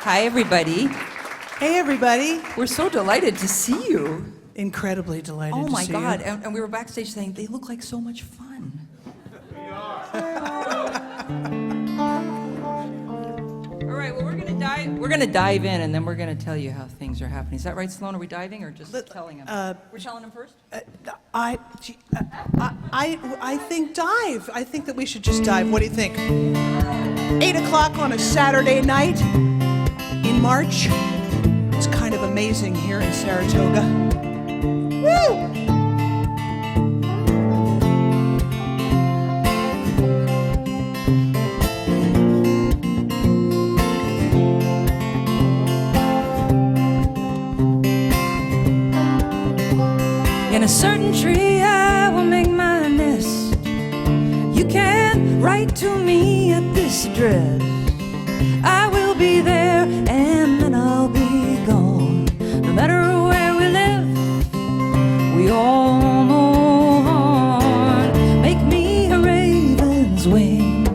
Hi, everybody. Hey, everybody. We're so delighted to see you. Incredibly delighted to see you. Oh, my God. And we were backstage saying, they look like so much fun. All right, well, we're gonna dive in, and then we're gonna tell you how things are happening. Is that right, Sloan? Are we diving or just telling them? We're telling them first? I think dive. I think that we should just dive. What do you think? 8 o'clock on a Saturday night in March. It's kind of amazing here in Saratoga. Woo! In a certain tree I will make my nest. You can write to me at this address. I will be there and then I'll be gone. No matter where we live, we all move on. Make me a raven's wing.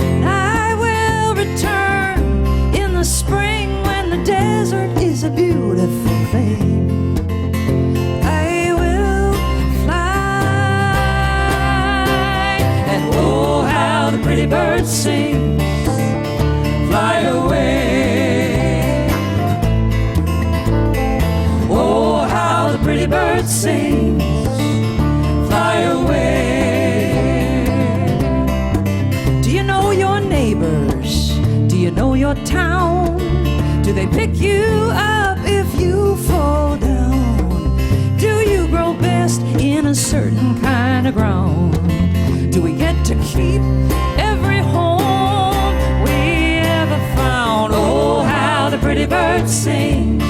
And I will return in the spring when the desert is a beautiful thing. Pretty bird sings, fly away. Oh, how the pretty bird sings, fly away. Do you know your neighbors? Do you know your town? Do they pick you up if you fall down? Do you grow best in a certain kind of ground? Do we get to keep every home we ever found? Oh, how the pretty bird sings,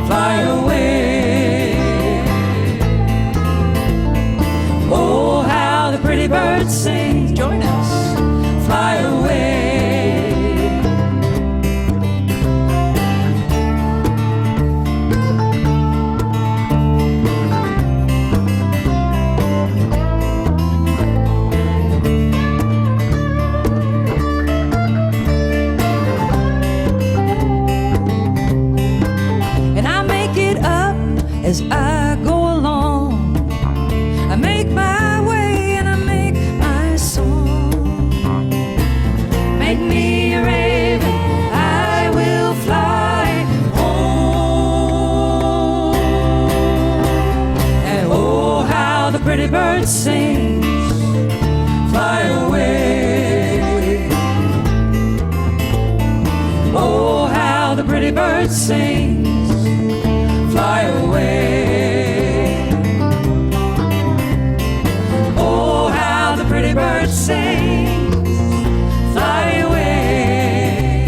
fly away. Oh, how the pretty bird sings, join us, fly away. As I go along, I make my way and I make my song. Make me a raven, I will fly home. And oh, how the pretty bird sings, fly away. Oh, how the pretty bird sings, fly away. Oh, how the pretty bird sings, fly away.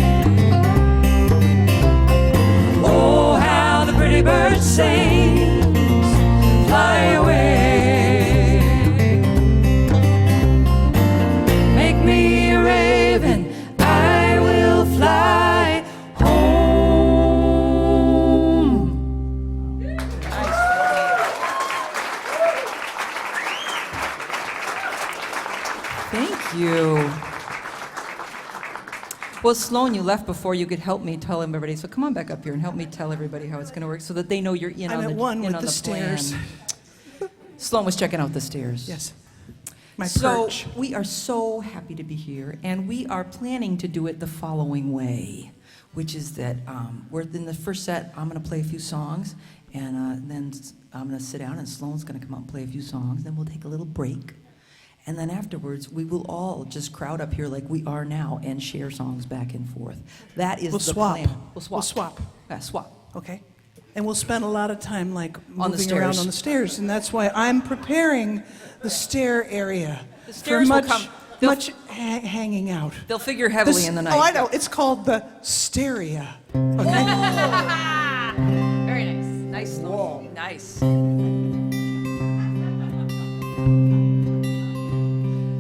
Oh, how the pretty bird sings, fly away. Make me a raven, I will fly home. Thank you. Well, Sloan, you left before you could help me tell everybody. So come on back up here and help me tell everybody how it's going to work so that they know you're in I'm on at the one in with on the stairs. Plan. Sloan was checking out the stairs. Yes. My So perch. we are so happy to be here, and we are planning to do it the following way, which is that we're in the first set. I'm going to play a few songs, and then I'm going to sit down, and Sloan's going to come out and play a few songs. Then we'll take a little break. And then afterwards, we will all just crowd up here like we are now and share songs back and forth. That is We'll the swap. plan. We'll swap. Yeah, swap. Okay. And we'll spend a lot of time like On the moving around stairs. on the stairs, and that's why I'm preparing the stair area The stairs for will much, come. They'll- much hanging out. They'll figure heavily This- in the night. Oh, I know. It's called the staria. Okay. Very nice. Nice, Sloan. Nice.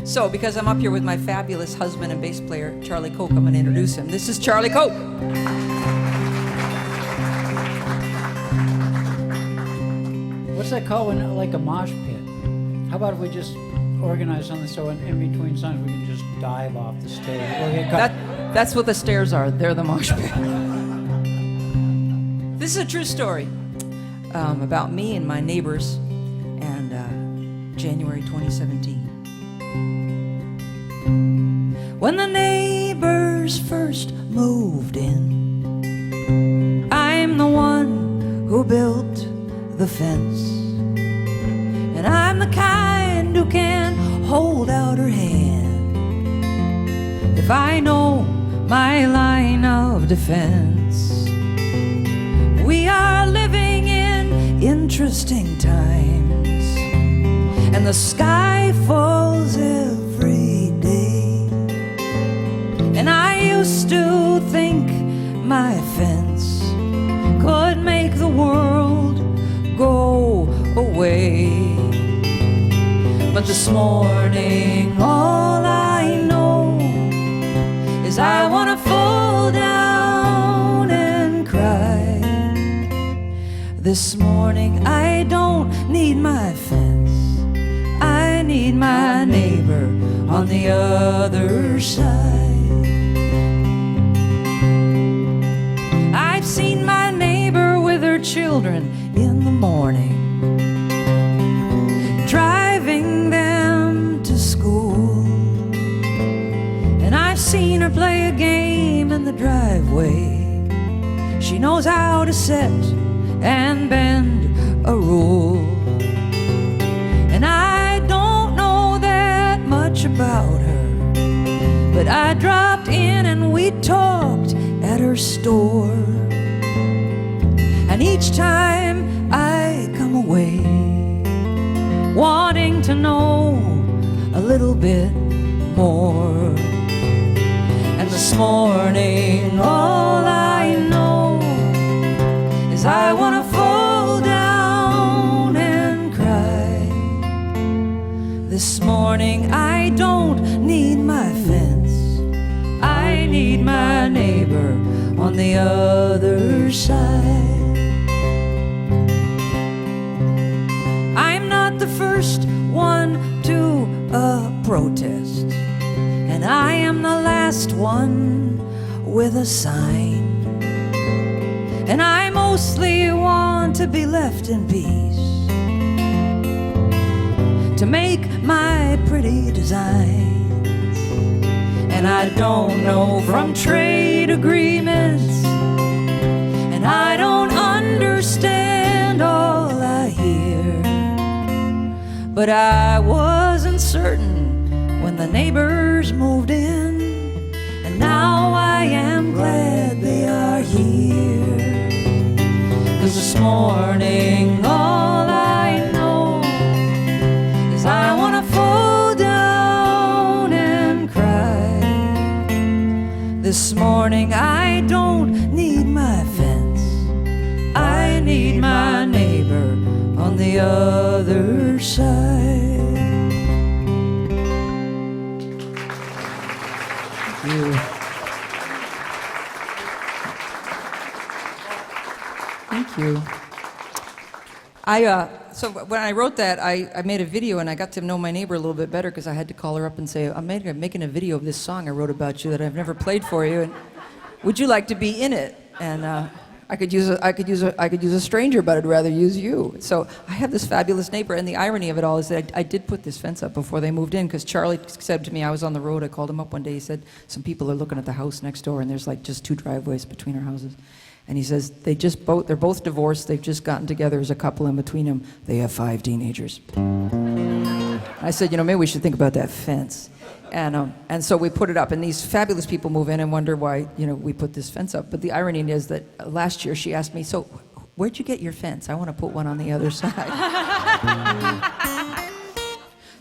So, because I'm up here with my fabulous husband and bass player, Charlie Koch, I'm going to introduce him. This is Charlie Koch. What's that called when like a mosh pit? How about if we just organize something so in between songs we can just dive off the stage. We'll get cut. That's what the stairs are. They're the mosh pit. This is a true story about me and my neighbors, and January 2017. When the neighbors first moved in, I'm the one who built the fence, and I'm the kind who can hold out her hand if I know my line of defense. We are living in interesting times, and the sky falls every day. And I used to think my fence could make the world go away. But this morning all I know is I wanna fall down and cry. This morning I don't need my fence, I need my neighbor on the other side. I've seen my neighbor with her children in the morning, driving them to school. And I've seen her play a game in the driveway. She knows how to set and bend a rule. And I don't know that much about her, but I dropped in and we talked at her store. And each time I come away wanting to know a little bit more. And this morning all I know is I wanna fall down and cry. This morning I don't need my fence, I need my neighbor on the other side. I'm not the first one to protest, and I am the last one with a sign. And I mostly want to be left in peace, to make my pretty designs. And I don't know from trade agreements, and I don't understand all I hear. But I wasn't certain when the neighbors moved in, and now I am glad they are here. 'Cause this morning all I know is I wanna fall down and cry. This morning I don't need my fence, I need my neighbor on the other side. Thank you. Thank you. So when I wrote that, I made a video, and I got to know my neighbor a little bit better because I had to call her up and say, I'm making a video of this song I wrote about you that I've never played for you, and would you like to be in it? And I could use a stranger, but I'd rather use you. So I have this fabulous neighbor, and the irony of it all is that I did put this fence up before they moved in, because Charlie said to me, I was on the road, I called him up one day, he said, some people are looking at the house next door, and there's like just 2 driveways between our houses. And he says, they're both divorced, they've just gotten together as a couple, and between them, they have 5 teenagers. I said, maybe we should think about that fence. And so we put it up, and these fabulous people move in and wonder why, we put this fence up. But the irony is that last year she asked me, so where'd you get your fence? I want to put one on the other side.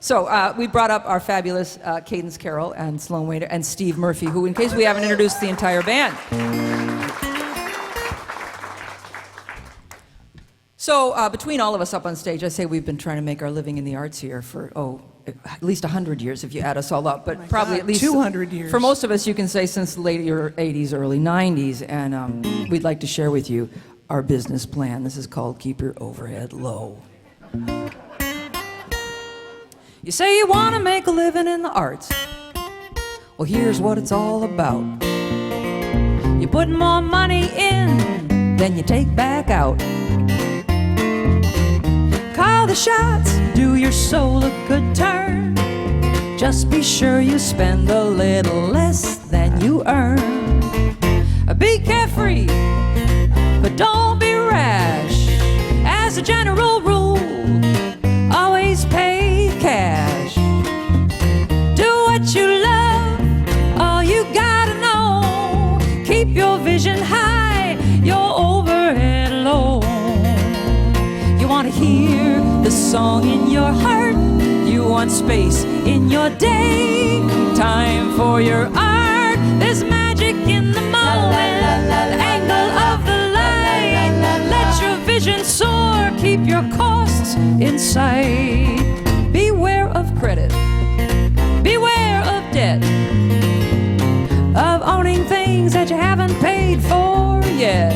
So we brought up our fabulous Cadence Carroll and Sloan Wainwright and Steve Murphy, who, in case we haven't introduced the entire band. So between all of us up on stage, I say we've been trying to make our living in the arts here for, at least 100 years if you add us all up, but probably at least 200 years. For most of us, you can say since the late 80s, early 90s, and we'd like to share with you our business plan. This is called Keep Your Overhead Low. You say you want to make a living in the arts. Well, here's what it's all about. You put more money in than you take back out. Call the shots, do your soul a good turn. Just be sure you spend a little less than you earn. Be carefree, but don't be rash. As a general rule, always pay cash. Do what you love, all you gotta know. Keep your vision high, your overhead low. You wanna hear the song in your heart. You want space in your day. Time for your art. There's magic in the moment, the angle of the light. Let your vision soar. Keep your costs in sight. Beware of credit. Beware of debt. Of owning things that you haven't paid for yet.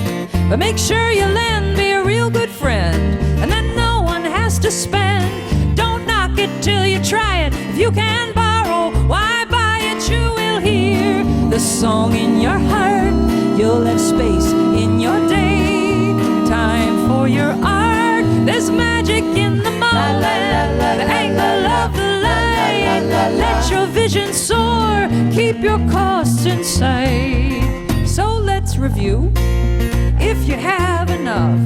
But make sure you lend. Be a real good friend. And then no one has to spend. Don't knock it till you try it. If you can borrow, why buy it? You will hear the song in your heart. You'll have space in your day. Time for your art. There's magic in the moment, the angle of the light. Let your vision soar. Keep your costs in sight. So let's review. If you have enough,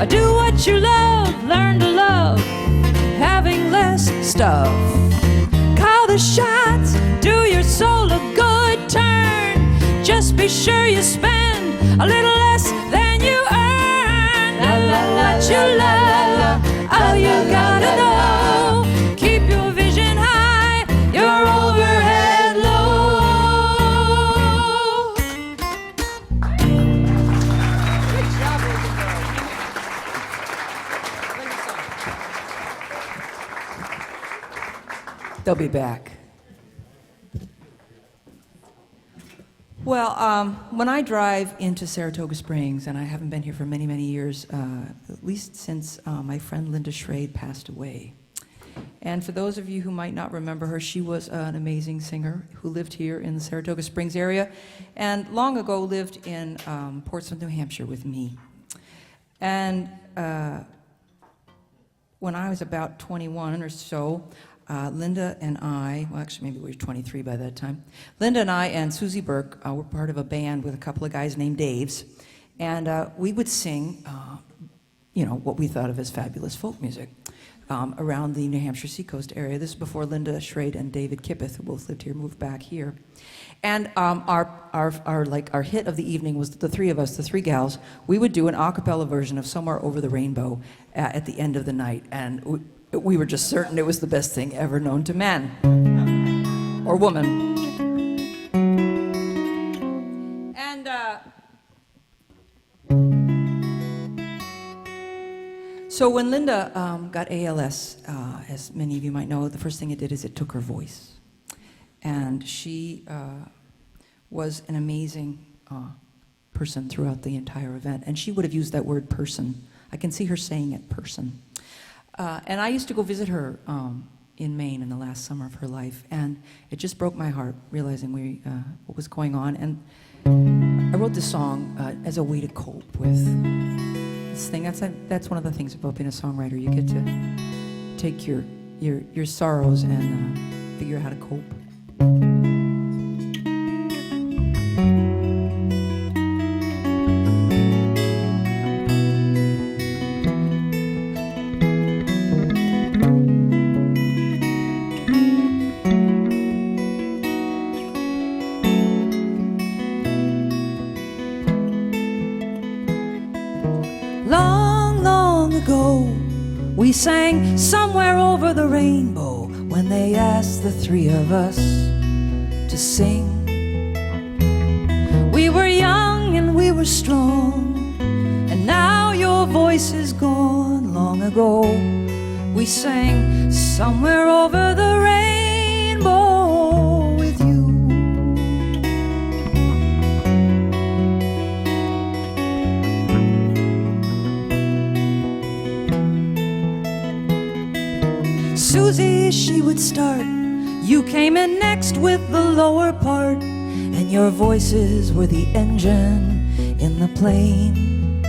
do what you love. Learn to love having less stuff. Call the shots, do your soul a good turn. Just be sure you spend a little less than you earn. What you love, all you gotta know. Keep your vision high, your overhead low. Good job, they'll be back. Well, when I drive into Saratoga Springs, and I haven't been here for many, many years, at least since my friend Linda Schrade passed away. And for those of you who might not remember her, she was an amazing singer who lived here in the Saratoga Springs area, and long ago lived in Portsmouth, New Hampshire with me. And when I was about 21 or so, Linda and I, well, actually, maybe we were 23 by that time. Linda and I and Susie Burke were part of a band with a couple of guys named Daves, and we would sing, what we thought of as fabulous folk music around the New Hampshire seacoast area. This is before Linda Schrade and David Kippeth, who both lived here, moved back here. And our hit of the evening was the three of us, the three gals. We would do an a cappella version of "Somewhere Over the Rainbow" at the end of the night, and we were just certain it was the best thing ever known to man or woman. And so when Linda got ALS, as many of you might know, the first thing it did is it took her voice. And she was an amazing person throughout the entire event. And she would have used that word person. I can see her saying it, person. And I used to go visit her in Maine in the last summer of her life, and it just broke my heart realizing what was going on. And I wrote this song as a way to cope with this thing. That's one of the things about being a songwriter. You get to take your sorrows and figure out how to cope. We sang "Somewhere Over the Rainbow" when they asked the three of us to sing. We were young and we were strong, and now your voice is gone. Long ago we sang "Somewhere Over the Rainbow" with you. Susie You came in next with the lower part, and your voices were the engine in the plane.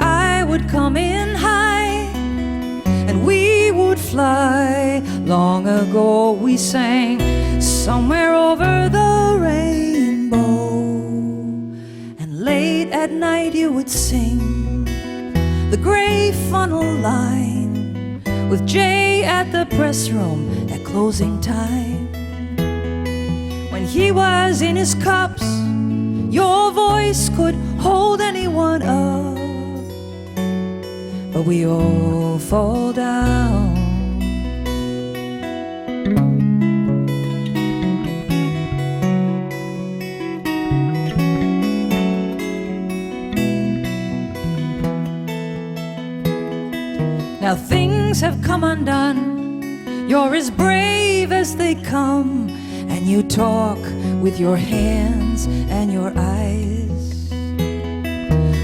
I would come in high, and we would fly. Long ago we sang somewhere over the rainbow, and late at night you would sing the gray funnel line with Jay at the press room at closing time. When he was in his cups, your voice could hold anyone up, but we all fall down. Now things have come undone. You're as brave as they come, and you talk with your hands and your eyes.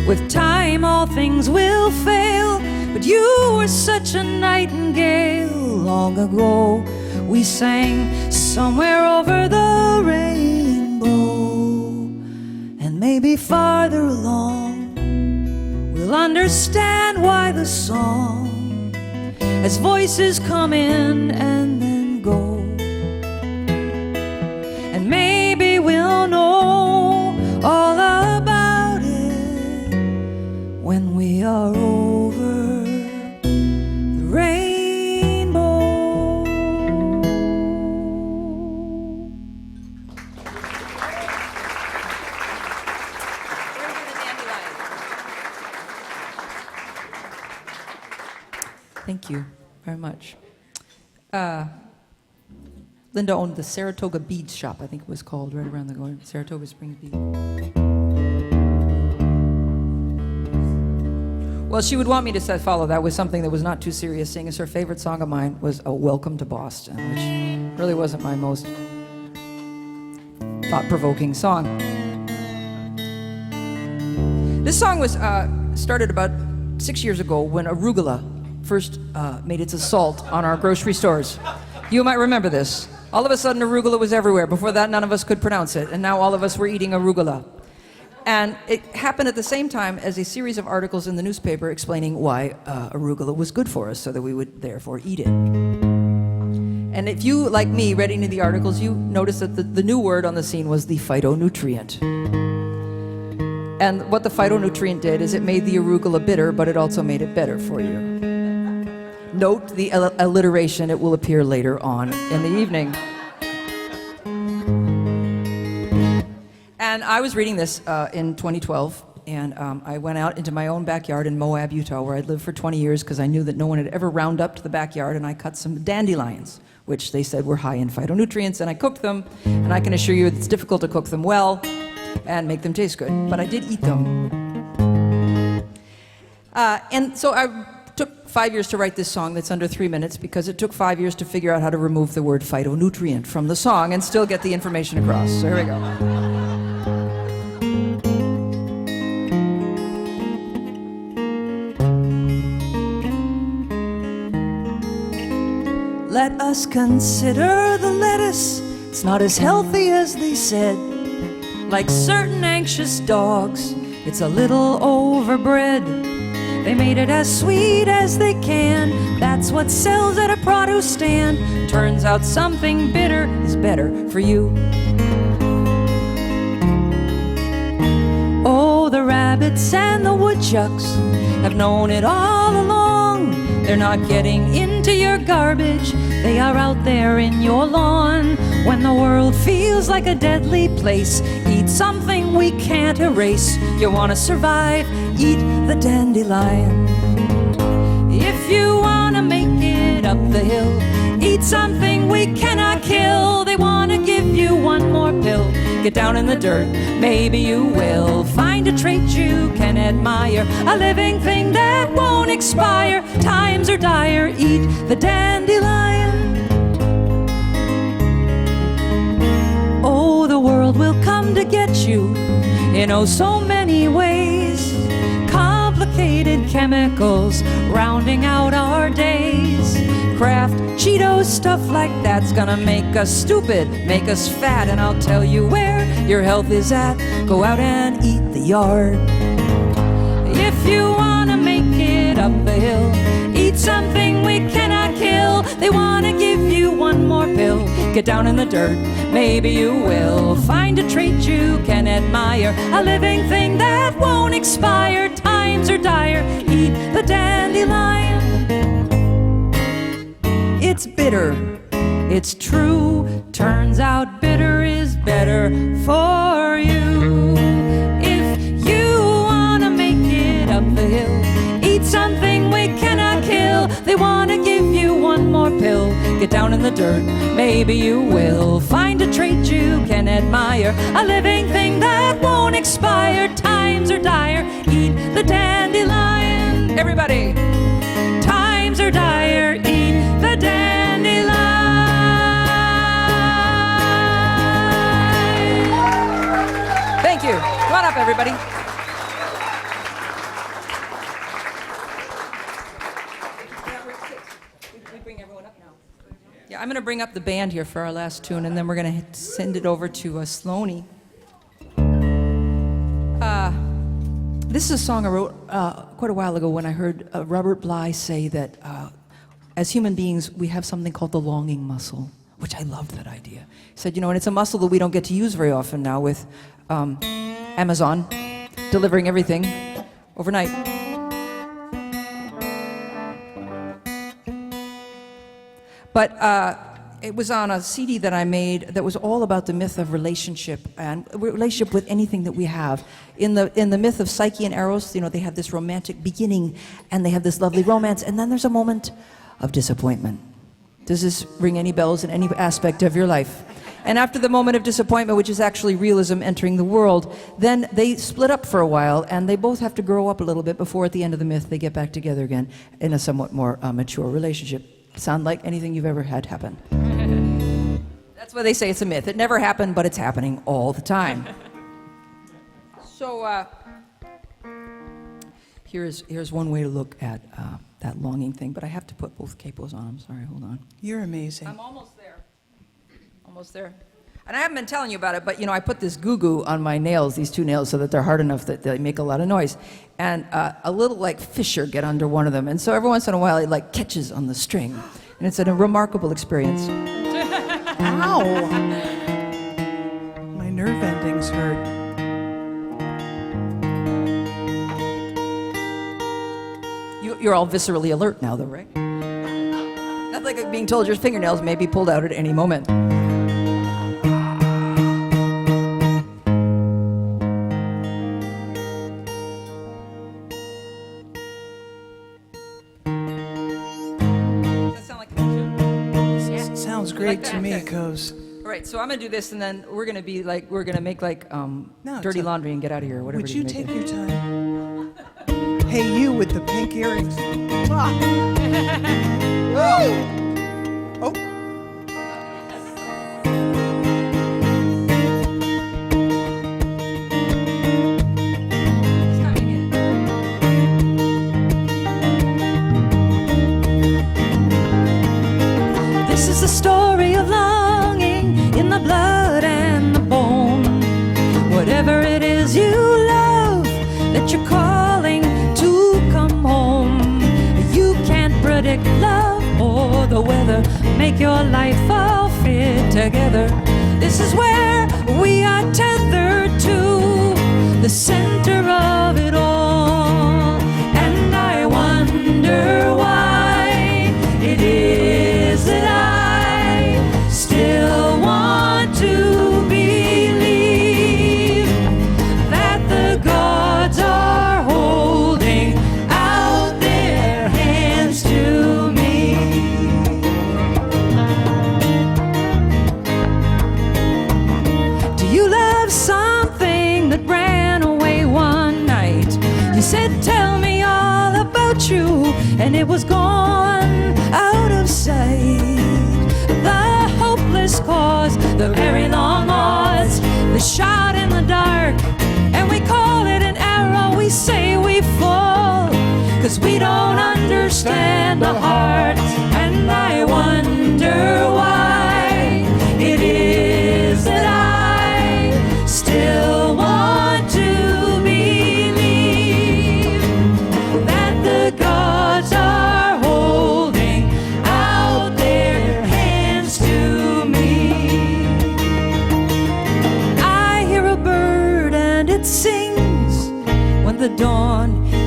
With time all things will fail, but you were such a nightingale. Long ago we sang somewhere over the rainbow, and maybe farther along we'll understand why the song, as voices come in and then go, and maybe we'll know all about it when we are over the rainbow. Thank you very much. Linda owned the Saratoga Beads Shop, I think it was called, right around the corner. Saratoga Springs Beads. Well, she would want me to follow that with something that was not too serious, seeing as her favorite song of mine was A Welcome to Boston, which really wasn't my most thought-provoking song. This song was started about 6 years ago when arugula first made its assault on our grocery stores. You might remember this. All of a sudden, arugula was everywhere. Before that, none of us could pronounce it, and now all of us were eating arugula. And it happened at the same time as a series of articles in the newspaper explaining why arugula was good for us, so that we would therefore eat it. And if you, like me, read any of the articles, you noticed that the new word on the scene was the phytonutrient. And what the phytonutrient did is it made the arugula bitter, but it also made it better for you. Note the alliteration, it will appear later on in the evening. And I was reading this in 2012, and I went out into my own backyard in Moab, Utah, where I'd lived for 20 years because I knew that no one had ever round up to the backyard, and I cut some dandelions, which they said were high in phytonutrients, and I cooked them, and I can assure you it's difficult to cook them well and make them taste good, but I did eat them. And so I took 5 years to write this song that's under 3 minutes because it took 5 years to figure out how to remove the word phytonutrient from the song and still get the information across. So here we go. Let us consider the lettuce. It's not as healthy as they said. Like certain anxious dogs, it's a little overbred. They made it as sweet as they can. That's what sells at a produce stand. Turns out something bitter is better for you. Oh, the rabbits and the woodchucks have known it all along. They're not getting into your garbage. They are out there in your lawn. When the world feels like a deadly place, eat something we can't erase. You want to survive, eat the dandelion. If you want to make it up the hill, eat something we cannot kill. They want to give you one more pill. Get down in the dirt, maybe you will find a trait you can admire, a living thing that won't expire. Times are dire, eat the dandelion. Oh, the world will come to get you in oh so many ways. Complicated chemicals rounding out our days. craft, Cheetos, stuff like that's gonna make us stupid, make us fat. And I'll tell you where your health is at. Go out and eat the yard. If you wanna make it up the hill, eat something we cannot kill. They wanna give you one more pill. Get down in the dirt, maybe you will find a trait you can admire, a living thing that won't expire. Times are dire, eat the dandelion. It's bitter, it's true. Turns out bitter is better for you. If you wanna make it up the hill, eat something we cannot kill. They wanna give you one more pill. Get down in the dirt, maybe you will find a trait you can admire, a living thing that won't expire. Times are dire, eat the dandelion. Everybody, times are dire, eat the dandelion. Thank you. Come on up, everybody. Yeah, I'm going to bring up the band here for our last tune, and then we're going to send it over to Sloanie. This is a song I wrote quite a while ago when I heard Robert Bly say that as human beings, we have something called the longing muscle, which I loved that idea. He said, you know, and it's a muscle that we don't get to use very often now with Amazon delivering everything overnight. But it was on a CD that I made that was all about the myth of relationship and relationship with anything that we have. In the myth of Psyche and Eros, you know, they have this romantic beginning and they have this lovely romance, and then there's a moment of disappointment. Does this ring any bells in any aspect of your life? And after the moment of disappointment, which is actually realism entering the world, then they split up for a while, and they both have to grow up a little bit before at the end of the myth they get back together again in a somewhat more mature relationship. Sound like anything you've ever had happen? That's why they say it's a myth. It never happened, but it's happening all the time. So here's one way to look at that longing thing, but I have to put both capos on. I'm sorry, hold on. You're amazing. I'm almost there. Almost there. And I haven't been telling you about it, but you know, I put this goo-goo on my nails, these two nails, so that they're hard enough that they make a lot of noise. And a little like fissure get under one of them. And so every once in a while it like catches on the string. And it's a remarkable experience. Ow! My nerve endings hurt. You're all viscerally alert now, though, right? Not like being told your fingernails may be pulled out at any moment. Sounds great to me, Coz. All right, so I'm gonna do this, and then we're gonna make like dirty laundry and get out of here, or whatever. Would you take your time? Hey, you with the pink earrings. Ah. Oh. This is the story of longing in the blood and the bone. Whatever it is you love that you're calling to come home. You can't predict love or the weather, make your life all fit together. This is where we are tethered to the center of it all. And I wonder why it is that I still want to believe that the gods are holding out their hands to me. Do you love something that ran away one night? You said, tell me all about you, and it was gone out of sight. The hopeless cause, the very long odds, the shot in the dark, and we call it an arrow. We say we fall, 'cause we don't understand the heart. And I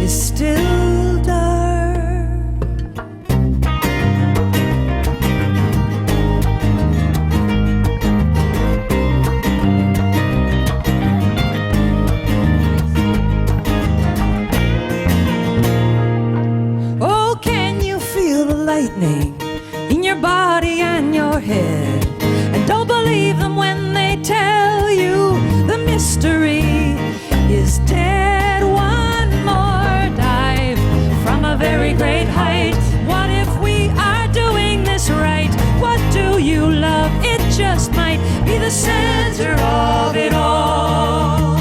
is still dark. Oh, can you feel the lightning in your body and your head? And don't believe them when they tell you the mystery is dead. One more dive from a very great height. What if we are doing this right? What do you love? It just might be the center of it all.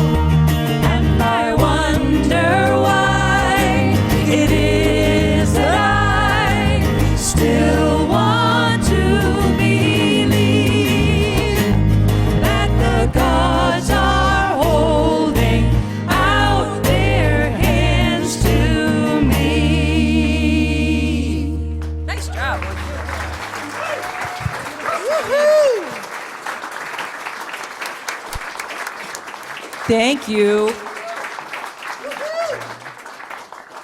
And I wonder why it is that I still want to believe that the gods are holding out their hands to me. Nice job. Woohoo! Thank you.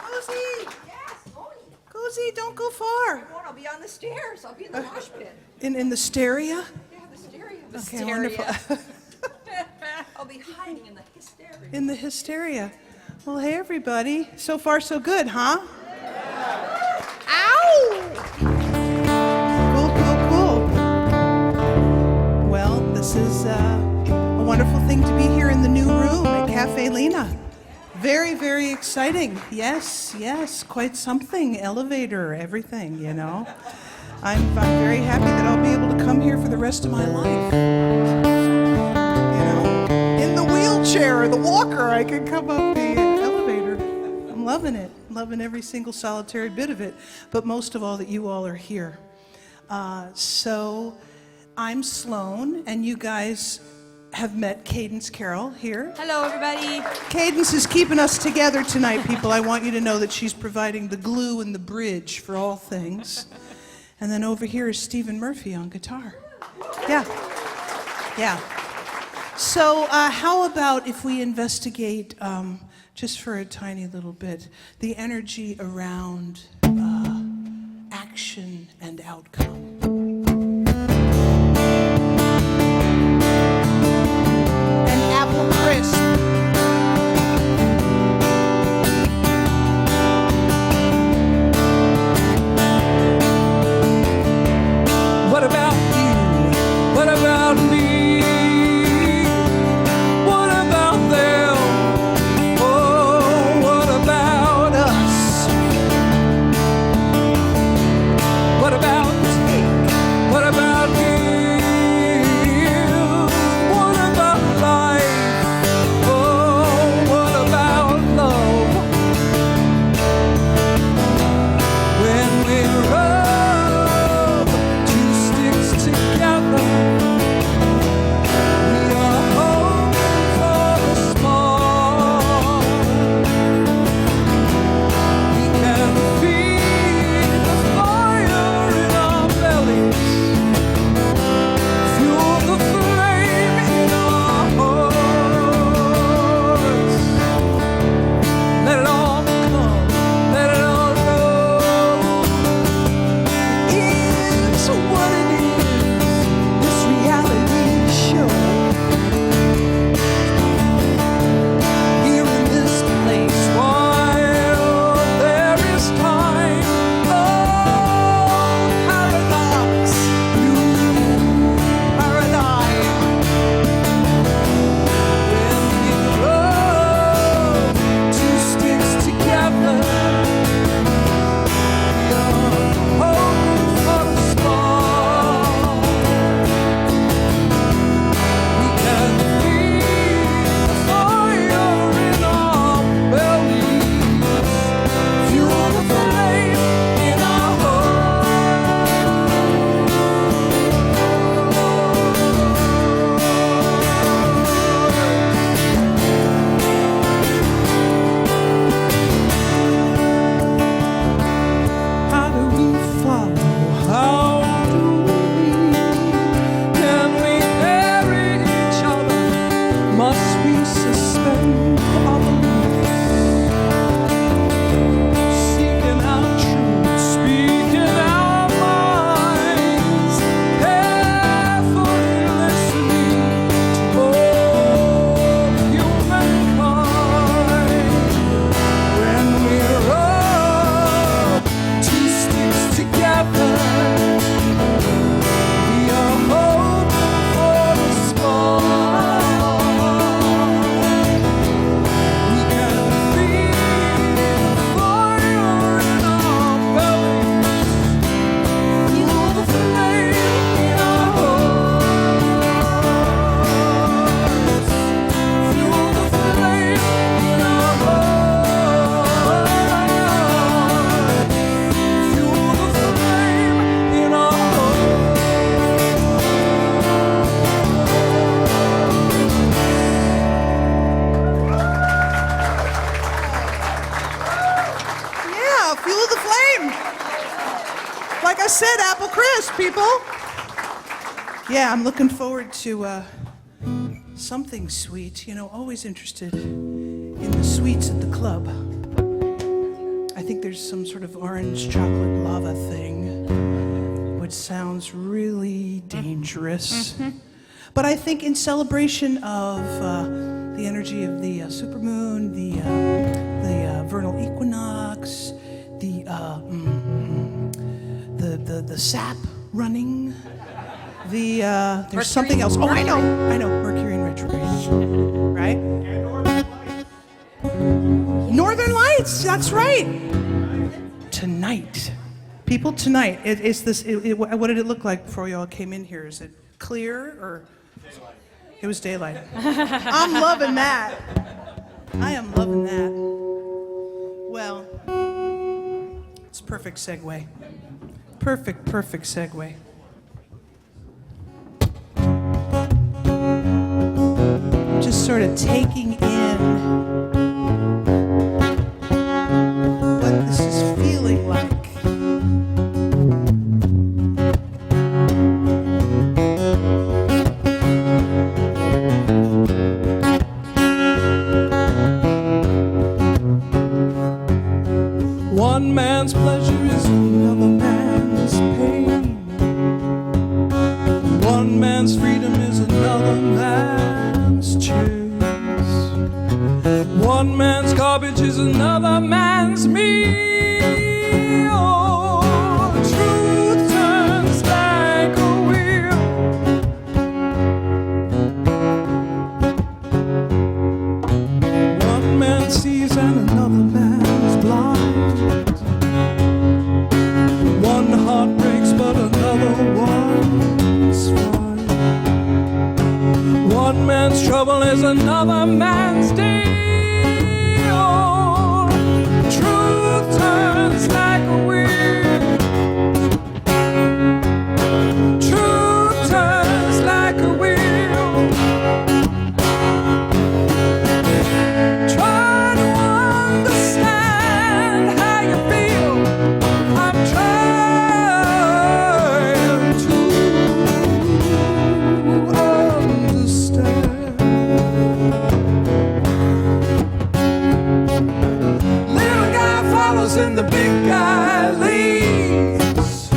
Cosy, Yes, Moni. Cosy, don't go far. I'll be on the stairs. I'll be in the mosh pit. In the stereo? Yeah, the stereo. Okay, wonderful. I'll be hiding in the hysteria. In the hysteria. Well, hey everybody. So far so good, huh? Ow! Cool, cool, cool. Well, this is a wonderful thing to be here in the new room at Caffe Lena. Very, very exciting. Yes, yes, quite something. Elevator, everything, you know. I'm very happy that I'll be able to come here for the rest of my life. You know, in the wheelchair or the walker, I can come up the elevator. I'm loving it. Loving every single solitary bit of it. But most of all, that you all are here. So I'm Sloan, and you guys have met Cadence Carroll here. Hello, everybody. Cadence is keeping us together tonight, people. I want you to know that she's providing the glue and the bridge for all things. And then over here is Stephen Murphy on guitar. Yeah. Yeah. So how about if we investigate, just for a tiny little bit, the energy around action and outcome. And apple crisp. What about you? What about me? What about them? Oh, what about us? What about Yeah, I'm looking forward to something sweet. You know, always interested in the sweets at the club. I think there's some sort of orange chocolate lava thing, which sounds really dangerous. But I think in celebration of the energy of the supermoon, the vernal equinox, the sap running, there's something else. Oh, I know, Mercury in retrograde, right? Northern Lights, that's right. Tonight, people, tonight. What did it look like before y'all came in here? Is it clear or? Daylight. It was daylight. I'm loving that. I am loving that. Well, it's a perfect segue. Perfect segue. Just sort of taking in what this is feeling like. One man's pleasure is another man's pain. One man's freedom is another man's chase. One man's garbage is another man's meal. Truth turns like a wheel. One man sees and another man's blind. One heart breaks but another one's fine. One man's trouble is another man's deal. Truth turns like a wheel. Truth turns like a wheel. Try to understand how you feel. I'm trying to understand. Little guy follows and the big guy leads.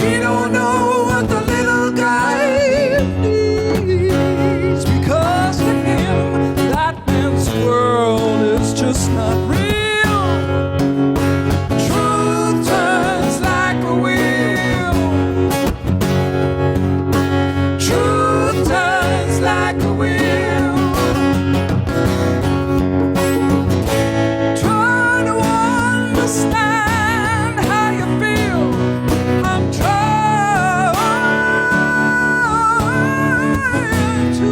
He don't know what the little guy needs, because for him that man's world is just not real. Truth turns like a wheel. Truth turns like a wheel. Try to understand how you feel. I'm trying to.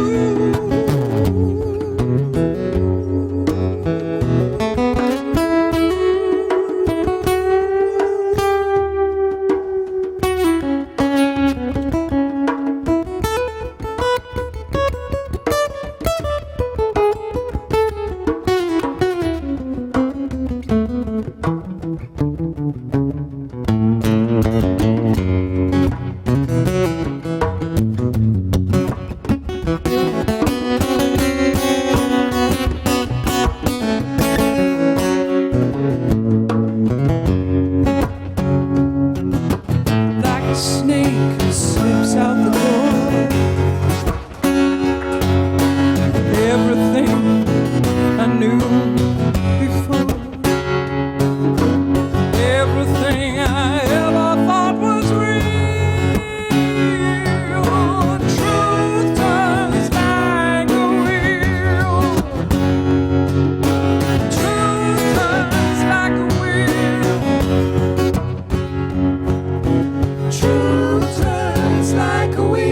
Like a snake who slips out the door. Everything I knew before, everything I ever thought was real. Truth turns like a wheel. Truth turns like a wheel. Truth turns like a wheel.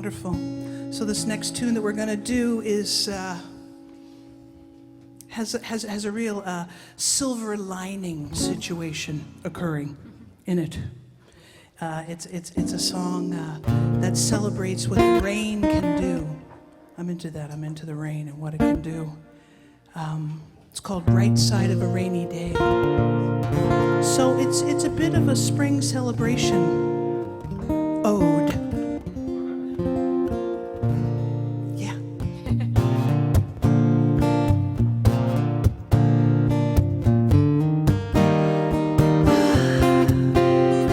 wonderful. So this next tune that we're going to do is has a real silver lining situation occurring in it. It's a song that celebrates what the rain can do. I'm into that. I'm into the rain and what it can do. It's called Bright Side of a Rainy Day. So it's a bit of a spring celebration ode. Yeah.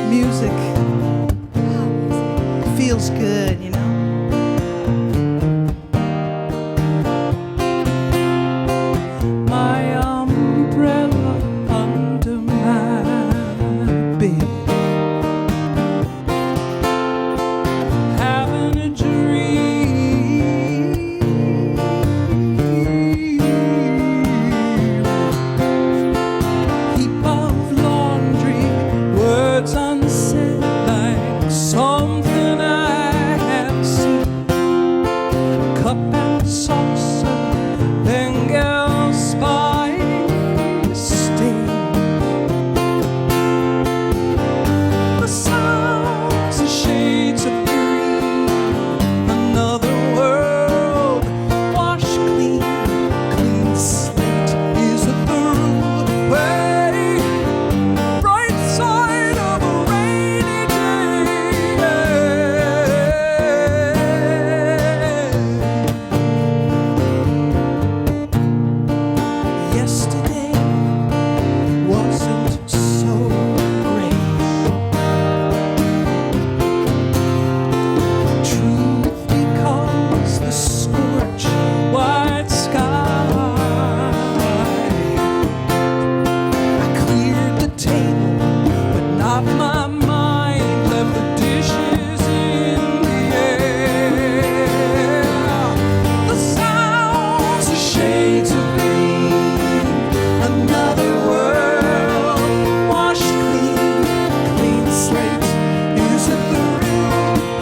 Music feels good, you know. My umbrella under my bed, having a dream, heap of laundry, words unsaid like something I have seen, cup and saucer, then girls by stain. The sounds of shades of green, another world, wash clean, clean slate is a through way, bright side of a rainy day. Yesterday wasn't so great. Truth because the scorch white sky. I cleared the table, but not my mind. Left the dishes in the air. The sounds of shades of green, another world, washed clean, clean slate is a through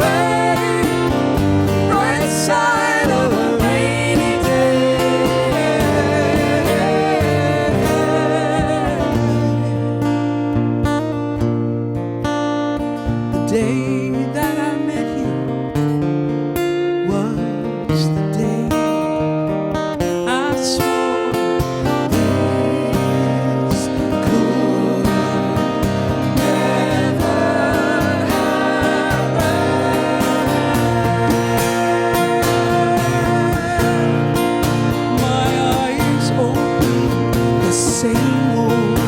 way, bright side of a rainy day. The day that I met you was the day I swore this could never happen. My eyes open, the same old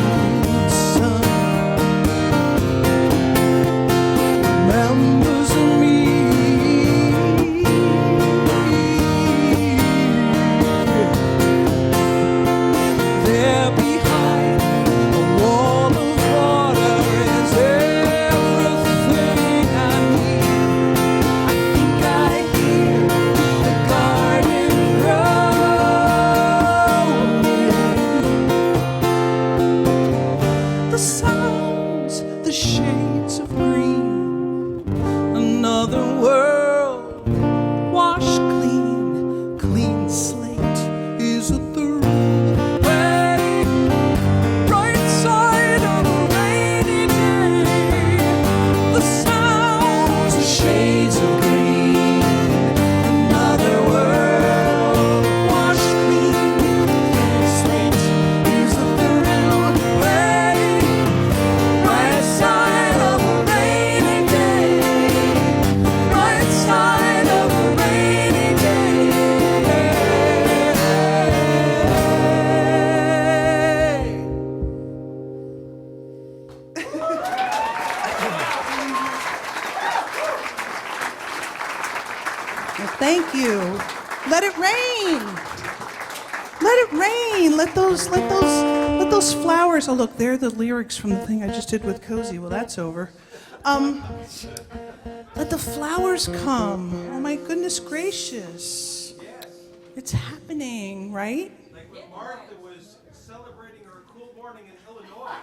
sun remembers me. There behind a wall of water is everything I need. I think I hear the garden growing. The sounds, the shades of green, another world, wash clean, clean slate is a through way, bright side of a rainy day. The sounds of shades of green, another world, wash clean, clean slate is a through way, bright side of a rainy day, bright side of a rainy day. Well, thank you. Let it rain. Let it rain. Let those flowers. Oh, look, there are the lyrics from the thing I just did with Cosy. Well, that's over. Let the flowers come. Oh my goodness gracious. It's happening, right? Like with Martha was celebrating her cool morning in Illinois.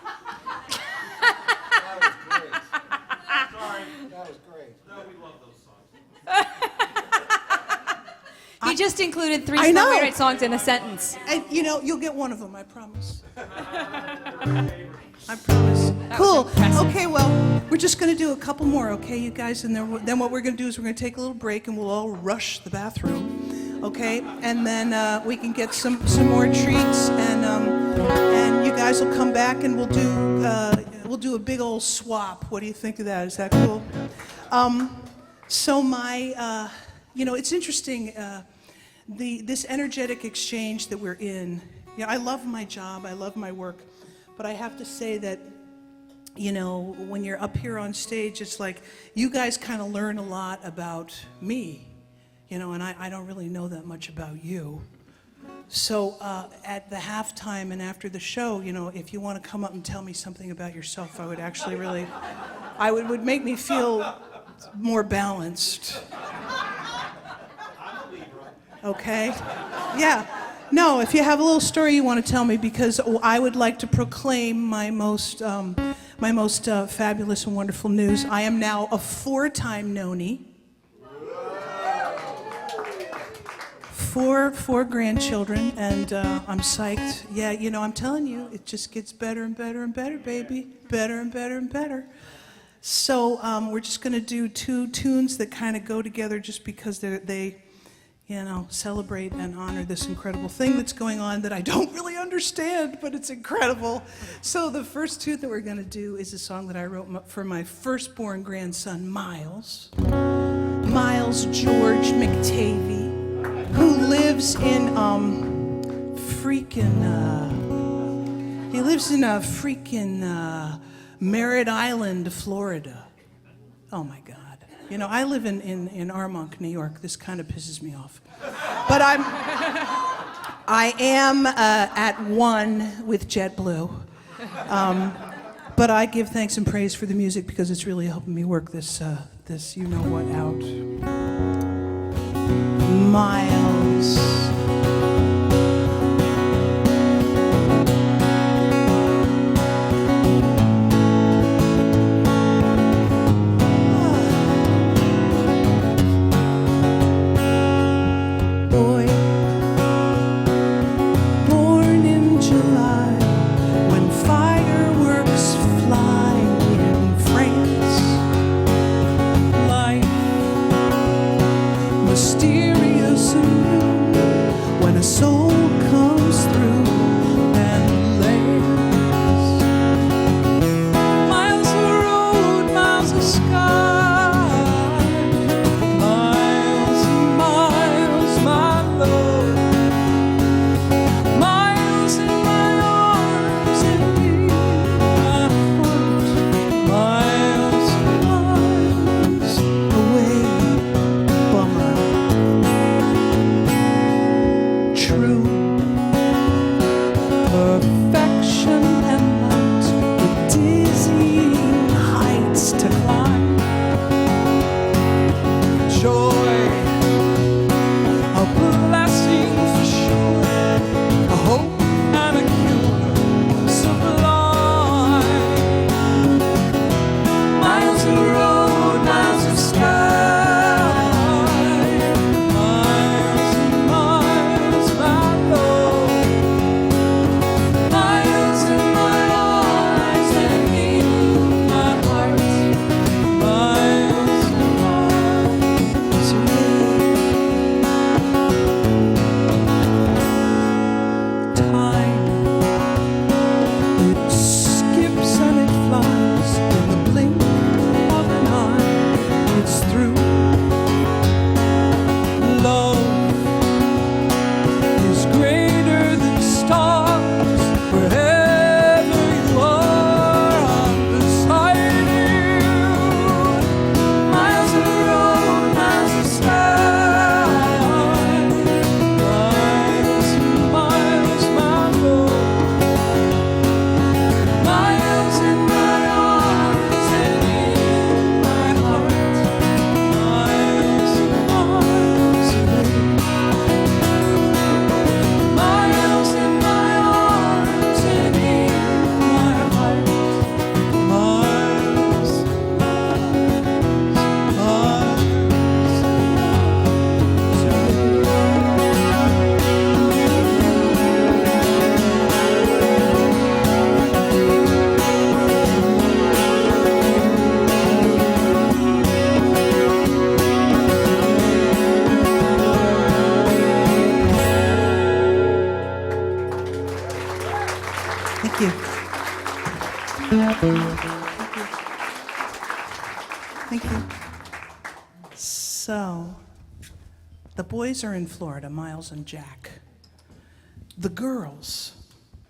That was great. Sorry. That was great. No, we love those songs. just included 3 I know. Sloan Wainwright songs in a sentence. And you know, you'll get one of them, I promise. I promise. Cool. Okay, well, we're just going to do a couple more, okay, you guys? And then what we're going to do is we're going to take a little break and we'll all rush the bathroom, okay? And then we can get some more treats, and you guys will come back and we'll do a big old swap. What do you think of that? Is that cool? So it's interesting. This energetic exchange that we're in. You know, I love my job. I love my work. But I have to say that, you know, when you're up here on stage, it's like you guys kind of learn a lot about me, you know, and I don't really know that much about you. So at the halftime and after the show, you know, if you want to come up and tell me something about yourself, I would actually really, would make me feel more balanced. Okay? Yeah. No, if you have a little story you want to tell me, because I would like to proclaim my most fabulous and wonderful news. I am now a 4-time noni. 4 grandchildren, and I'm psyched. Yeah, you know, I'm telling you, it just gets better and better and better, baby. Better and better and better. So we're just going to do 2 tunes that kind of go together just because they you know, celebrate and honor this incredible thing that's going on that I don't really understand, but it's incredible. So the first tune that we're going to do is a song that I wrote for my firstborn grandson, Miles George McTavie, who lives in Merritt Island, Florida. Oh my God. You know, I live in Armonk, New York. This kind of pisses me off. But I am at one with JetBlue. But I give thanks and praise for the music because it's really helping me work this you know what out. Miles. Mysterious and Thank you. So, the boys are in Florida, Miles and Jack. The girls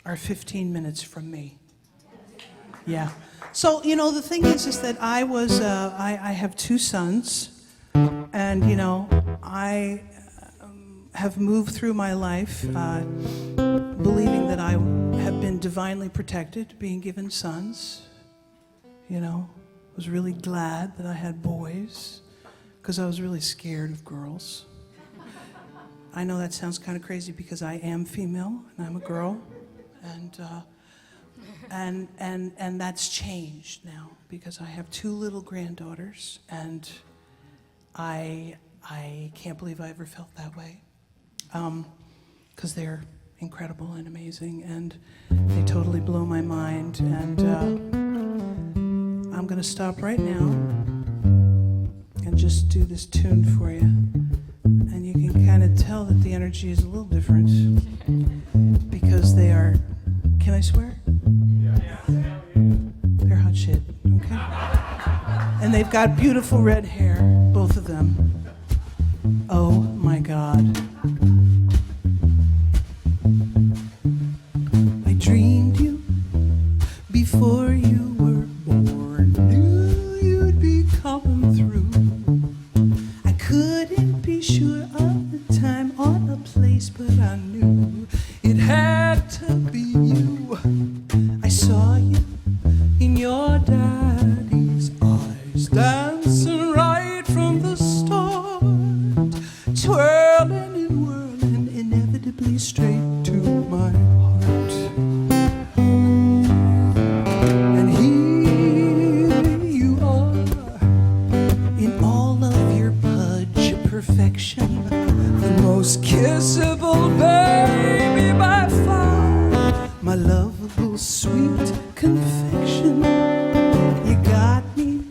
are 15 minutes from me. Yeah. So, the thing is that I have two sons, and, I have moved through my life believing that I have been divinely protected, being given sons. Was really glad that I had boys because I was really scared of girls. I know that sounds kind of crazy because I am female and I'm a girl, and that's changed now because I have two little granddaughters, and I can't believe I ever felt that way because they're incredible and amazing, and they totally blow my mind. And I'm going to stop right now and just do this tune for you. And you can kind of tell that the energy is a little different because they are, can I swear? They're hot shit, okay? And they've got beautiful red hair, both of them. Oh my God. I dreamed you before you were born, knew you'd be coming through. I couldn't be sure of the time or the place, but I knew it had to be you. I saw you in your daddy's eyes, dancing right from the start, twirling and whirling, inevitably straight to my heart. And here you are, in all of your pudge perfection, the most kissable baby by far, my lovable sweet confection. You got me,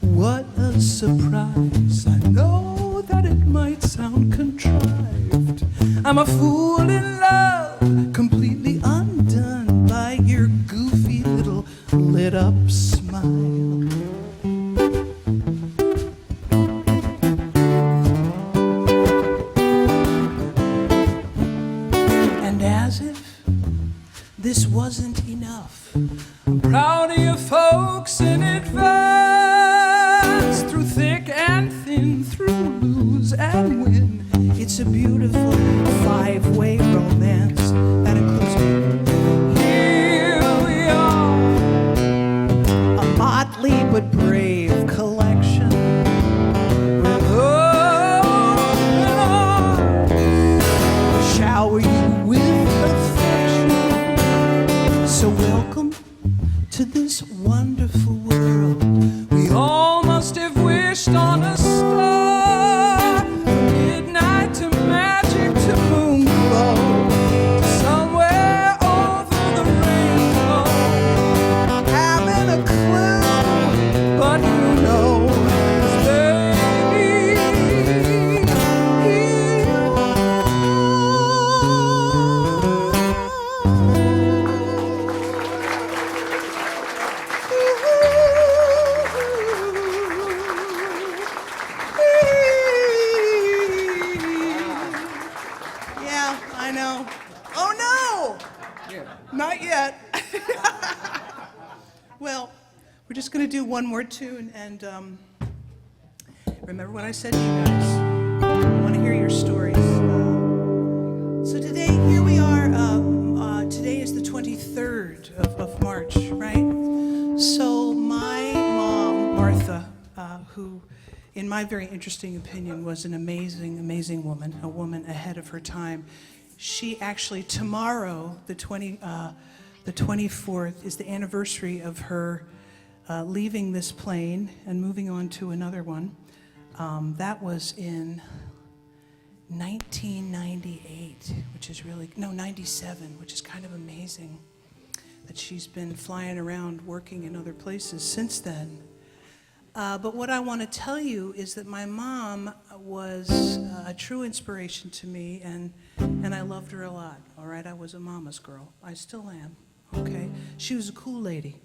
what a surprise. I know that it might sound contrived. I'm a fool in love, completely undone by your goofy little lit up smile. And as if this wasn't enough, I'm proud of you folks in advance, through thick and thin, through lose and win. It's a beautiful five-way romance that includes me. Here we are, a motley but brave collection, with open arms, shower you with affection. So welcome to this wonderful world. We all must have wished on a star, from midnight to magic to moon glow, to somewhere over the rainbow. Haven't a clue, but you know, 'cause baby, here you Yeah, I know. Oh no! Not yet. Well, we're just going to do one more tune, and remember what I said to you guys. I want to hear your stories. So today, here we are. Today is the 23rd of March, right? So my mom, Martha, who, in my very interesting opinion, was an amazing, amazing woman, a woman ahead of her time. She actually, tomorrow, the 24th, is the anniversary of her leaving this plane and moving on to another one. That was in 1998, which is really, no, 97, which is kind of amazing that she's been flying around working in other places since then. But what I want to tell you is that my mom was a true inspiration to me, and I loved her a lot, all right? I was a mama's girl. I still am, okay? She was a cool lady,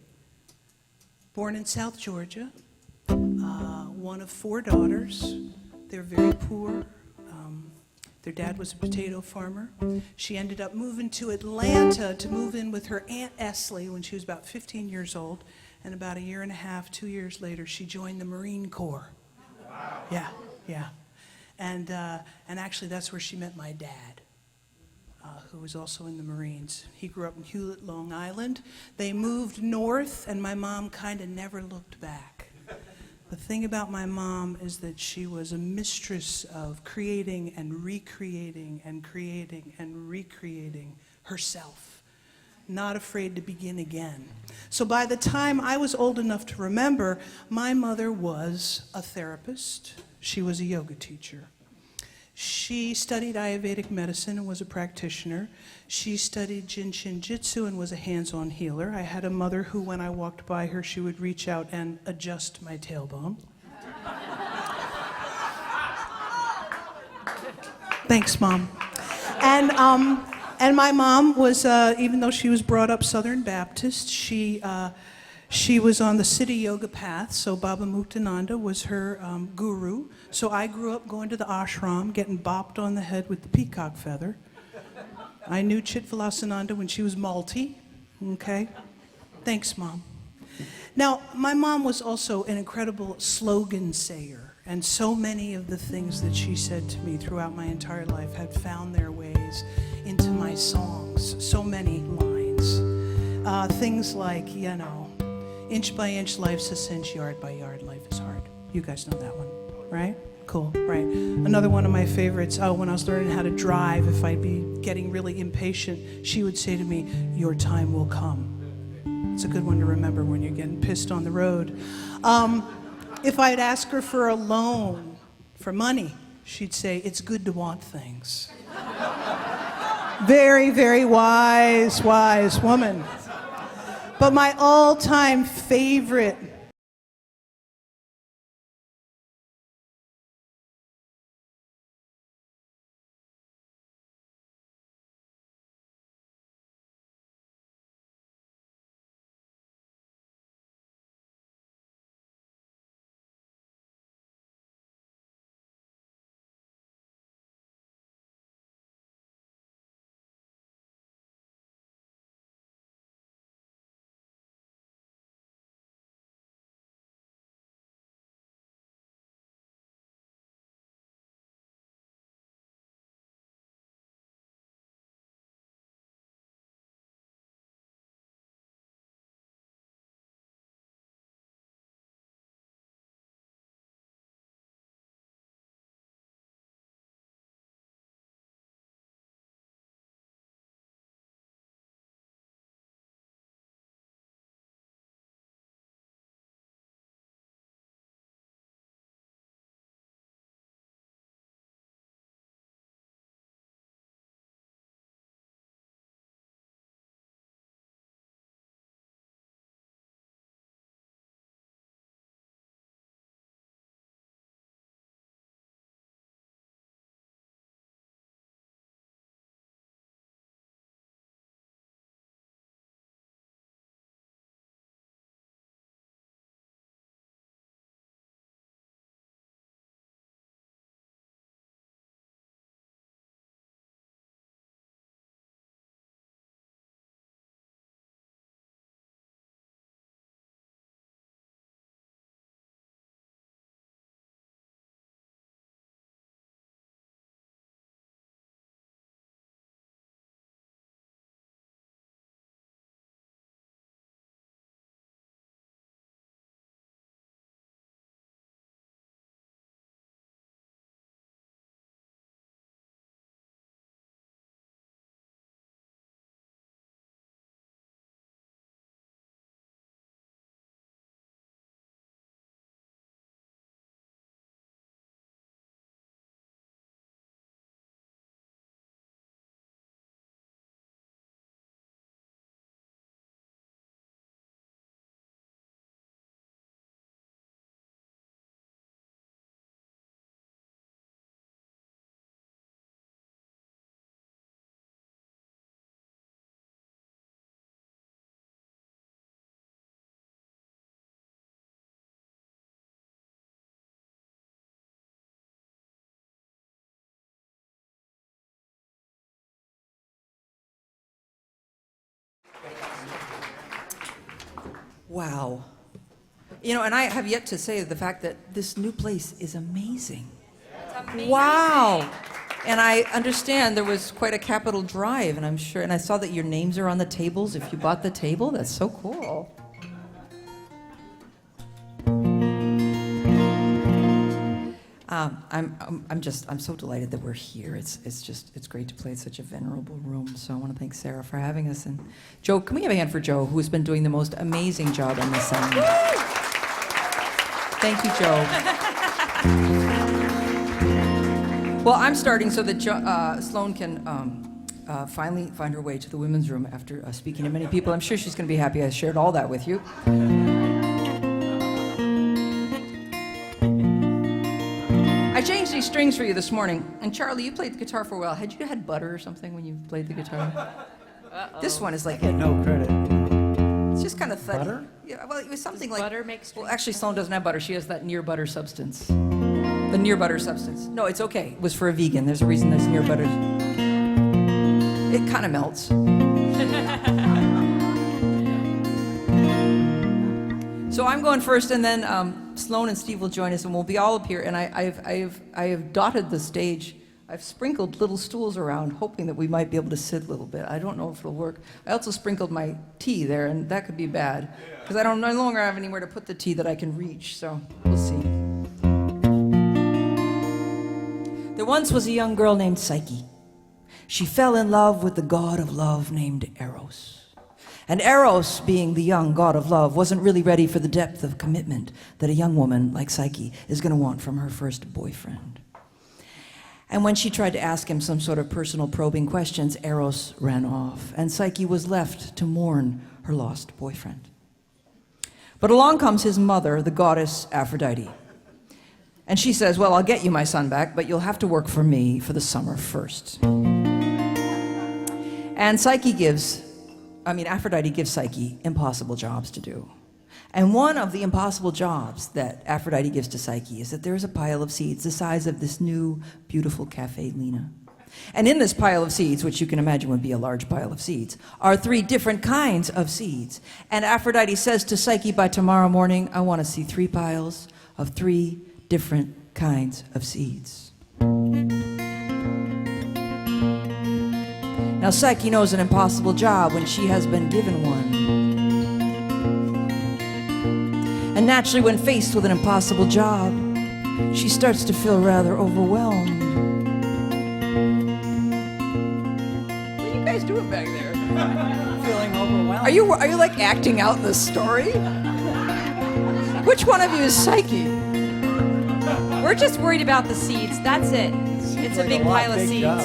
born in South Georgia, one of 4 daughters. They're very poor. Their dad was a potato farmer. She ended up moving to Atlanta to move in with her Aunt Esley when she was about 15 years old. And about a year and a half, 2 years later, she joined the Marine Corps. Wow. Yeah, yeah. And actually, that's where she met my dad, who was also in the Marines. He grew up in Hewlett, Long Island. They moved north, and my mom kind of never looked back. The thing about my mom is that she was a mistress of creating and recreating and creating and recreating herself, not afraid to begin again. So by the time I was old enough to remember, my mother was a therapist. She was a yoga teacher. She studied Ayurvedic medicine and was a practitioner. She studied Jin Shin Jitsu and was a hands-on healer. I had a mother who, when I walked by her, she would reach out and adjust my tailbone. Thanks, Mom. And my mom was, even though she was brought up Southern Baptist, she was on the city yoga path, so Baba Muktananda was her guru. So I grew up going to the ashram, getting bopped on the head with the peacock feather. I knew Chitvalasananda when she was Malti, okay? Thanks, Mom. Now, my mom was also an incredible slogan sayer, and so many of the things that she said to me throughout my entire life had found their ways into my songs. So many lines. Things like, you know, inch by inch, life's a cinch, yard by yard, life is hard. You guys know that one, right? Cool, right. Another one of my favorites, when I was learning how to drive, if I'd be getting really impatient, she would say to me, your time will come. It's a good one to remember when you're getting pissed on the road. If I'd ask her for a loan, for money, she'd say, it's good to want things. Very, very wise, wise woman. But my all-time favorite Wow. You know, and I have yet to say the fact that this new place is amazing. Wow. And I understand there was quite a capital drive, and I'm sure, and I saw that your names are on the tables if you bought the table. That's so cool. I'm so delighted that we're here. It's great to play in such a venerable room. So I want to thank Sarah for having us. And Joe, can we have a hand for Joe, who's been doing the most amazing job on this sound? Thank you, Joe. Well, I'm starting so that Sloan can finally find her way to the women's room after speaking to many people. I'm sure she's going to be happy I shared all that with you. I changed these strings for you this morning. And Charlie, you played the guitar for a while. Had you had butter or something when you played the guitar? Uh-oh. This one is like... Get no credit. It's just kind of thuddy. Butter? Yeah, well, it was something Does like... butter make strings? Well, actually, Sloan doesn't have butter. She has that near butter substance. The near butter substance. No, it's okay. It was for a vegan. There's a reason there's near butter. It kind of melts. So I'm going first, and then Sloan and Steve will join us, and we'll be all up here. And I have dotted the stage. I've sprinkled little stools around, hoping that we might be able to sit a little bit. I don't know if it'll work. I also sprinkled my tea there, and that could be bad, because I no longer have anywhere to put the tea that I can reach. So we'll see. There once was a young girl named Psyche. She fell in love with the god of love named Eros. And Eros, being the young god of love, wasn't really ready for the depth of commitment that a young woman like Psyche is going to want from her first boyfriend. And when she tried to ask him some sort of personal probing questions, Eros ran off, and Psyche was left to mourn her lost boyfriend. But along comes his mother, the goddess Aphrodite. And she says, well, I'll get you my son back, but you'll have to work for me for the summer first. And Aphrodite gives Psyche impossible jobs to do. And one of the impossible jobs that Aphrodite gives to Psyche is that there is a pile of seeds the size of this new, beautiful Caffe Lena. And in this pile of seeds, which you can imagine would be a large pile of seeds, are 3 different kinds of seeds. And Aphrodite says to Psyche, by tomorrow morning, I want to see 3 piles of 3 different kinds of seeds. Now, Psyche knows an impossible job when she has been given one. And naturally, when faced with an impossible job, she starts to feel rather overwhelmed. What are you guys doing back there? Feeling overwhelmed. Are you like acting out the story? Which one of you is Psyche? We're just worried about the seeds. That's it. It's a big pile of seeds. Job.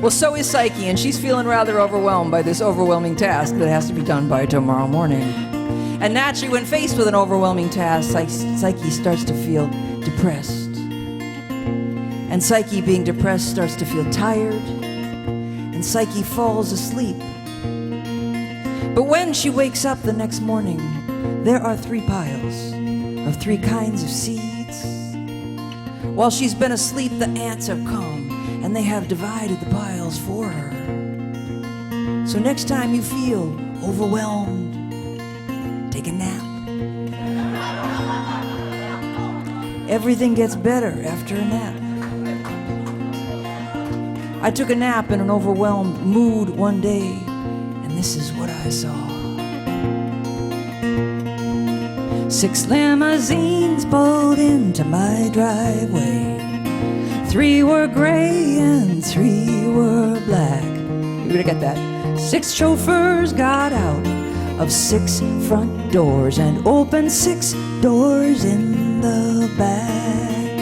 Well, so is Psyche, and she's feeling rather overwhelmed by this overwhelming task that has to be done by tomorrow morning. And naturally, when faced with an overwhelming task, Psyche starts to feel depressed. And Psyche, being depressed, starts to feel tired. And Psyche falls asleep. But when she wakes up the next morning, there are 3 piles of 3 kinds of seeds. While she's been asleep, the ants have come, and they have divided the piles for her. So next time you feel overwhelmed, take a nap. Everything gets better after a nap. I took a nap in an overwhelmed mood one day, and this is what I saw. 6 limousines pulled into my driveway. 3 were gray and 3 were black. You're gonna get that. 6 chauffeurs got out of 6 front doors and opened 6 doors in the back.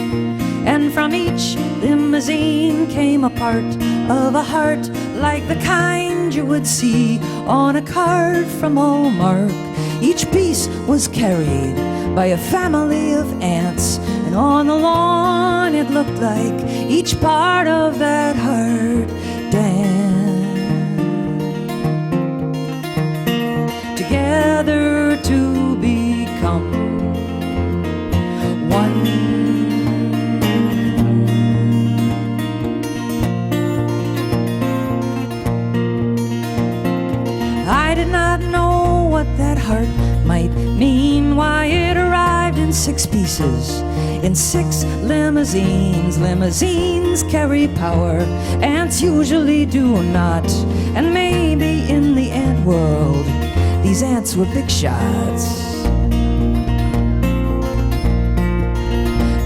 And from each limousine came a part of a heart, like the kind you would see on a card from Hallmark. Each piece was carried by a family of ants, and on the lawn it looked like each part of that heart danced together to become one. I did not know what that heart might 6 pieces in 6 limousines. Limousines carry power, ants usually do not. And maybe in the ant world, these ants were big shots.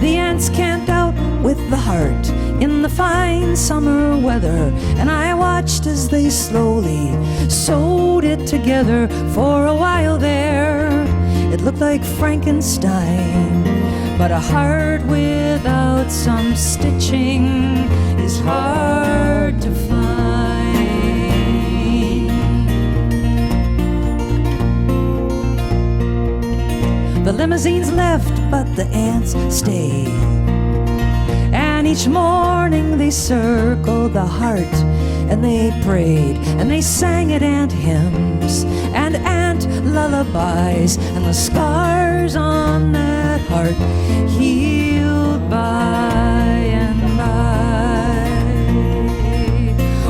The ants camped out with the heart in the fine summer weather, and I watched as they slowly sewed it together. For a while there, it looked like Frankenstein, but a heart without some stitching is hard to find. The limousines left, but the ants stayed. And each morning they circled the heart, and they prayed, and they sang at ant hymns and ant lullabies, and the scars on that heart healed by and by.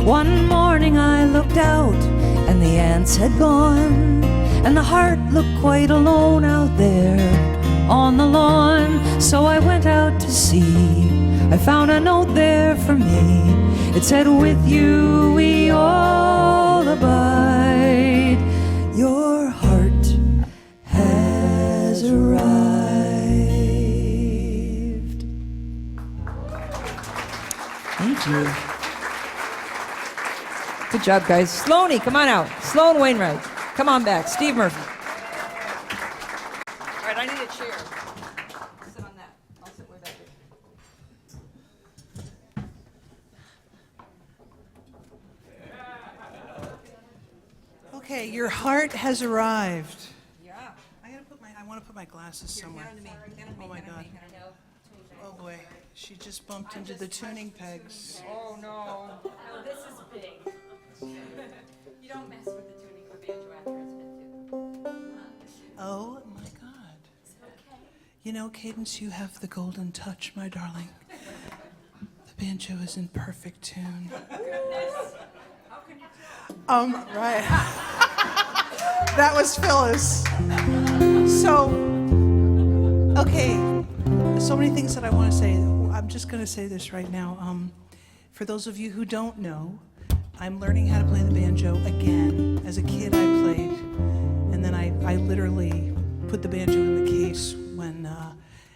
One morning I looked out, and the ants had gone, and the heart looked quite alone out there on the lawn. So I went out to see. I found a note there for me. It said, "With you we all abide. Your heart has arrived." Thank you. Good job, guys. Sloanie, come on out. Sloan Wainwright. Come on back. Steve Murphy. All right, I need a chair. Sit on that. I'll sit way back here. Okay, your heart has arrived. Yeah. I want to put my glasses somewhere. Hand on to me. Hand on me. Oh my hand on God. me, hand on me. Oh boy, she just bumped into the tuning pegs. Oh, no. Oh, this is big. You don't mess with the tuning for banjo after it's been tuned. Oh my God. You know, Cadence, you have the golden touch, my darling. The banjo is in perfect tune. Right. That was Phyllis. So, okay, so many things that I want to say. I'm just going to say this right now. For those of you who don't know, I'm learning how to play the banjo again. As a kid, I played, and then I literally put the banjo in the case when,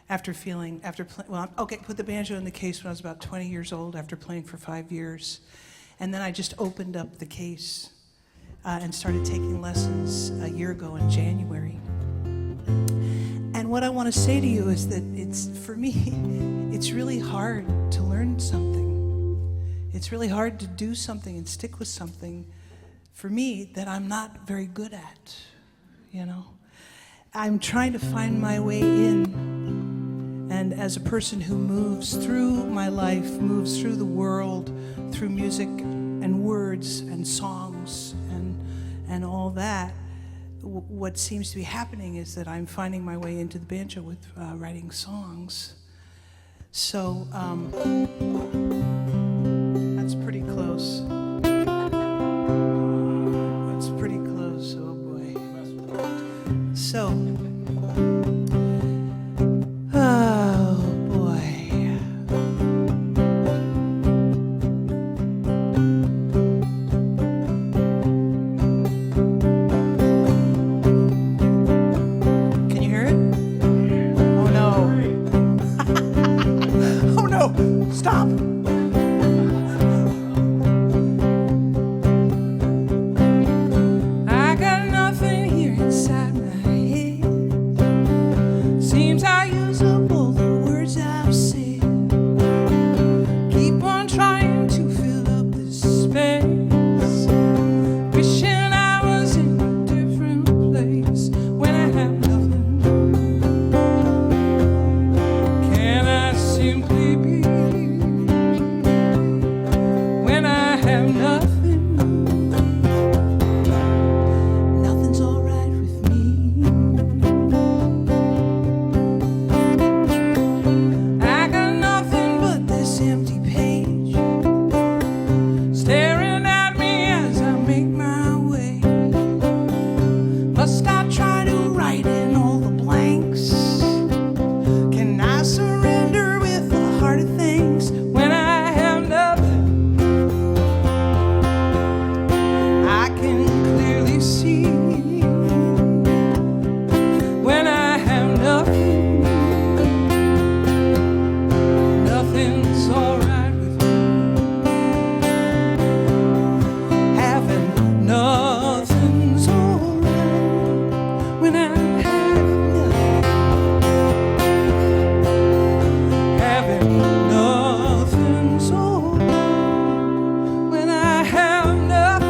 put the banjo in the case when I was about 20 years old after playing for 5 years. And then I just opened up the case and started taking lessons a year ago in January. And what I want to say to you is that for me, it's really hard to learn something. It's really hard to do something and stick with something, for me, that I'm not very good at, you know. I'm trying to find my way in. And as a person who moves through my life, moves through the world, through music and words and songs and all that, what seems to be happening is that I'm finding my way into the banjo with writing songs. So that's pretty close. That's pretty close, oh boy. So, oh boy. Can you hear it? Oh no. Oh no, stop. I got nothing here inside my head. Seems I use up all the words I've said. Keep on trying to fill up this space, wishing I was in a different place when I have nothing. Can I simply be? nothing's alright with me. Having nothing's alright when I have nothing. Having nothing's alright when I have nothing.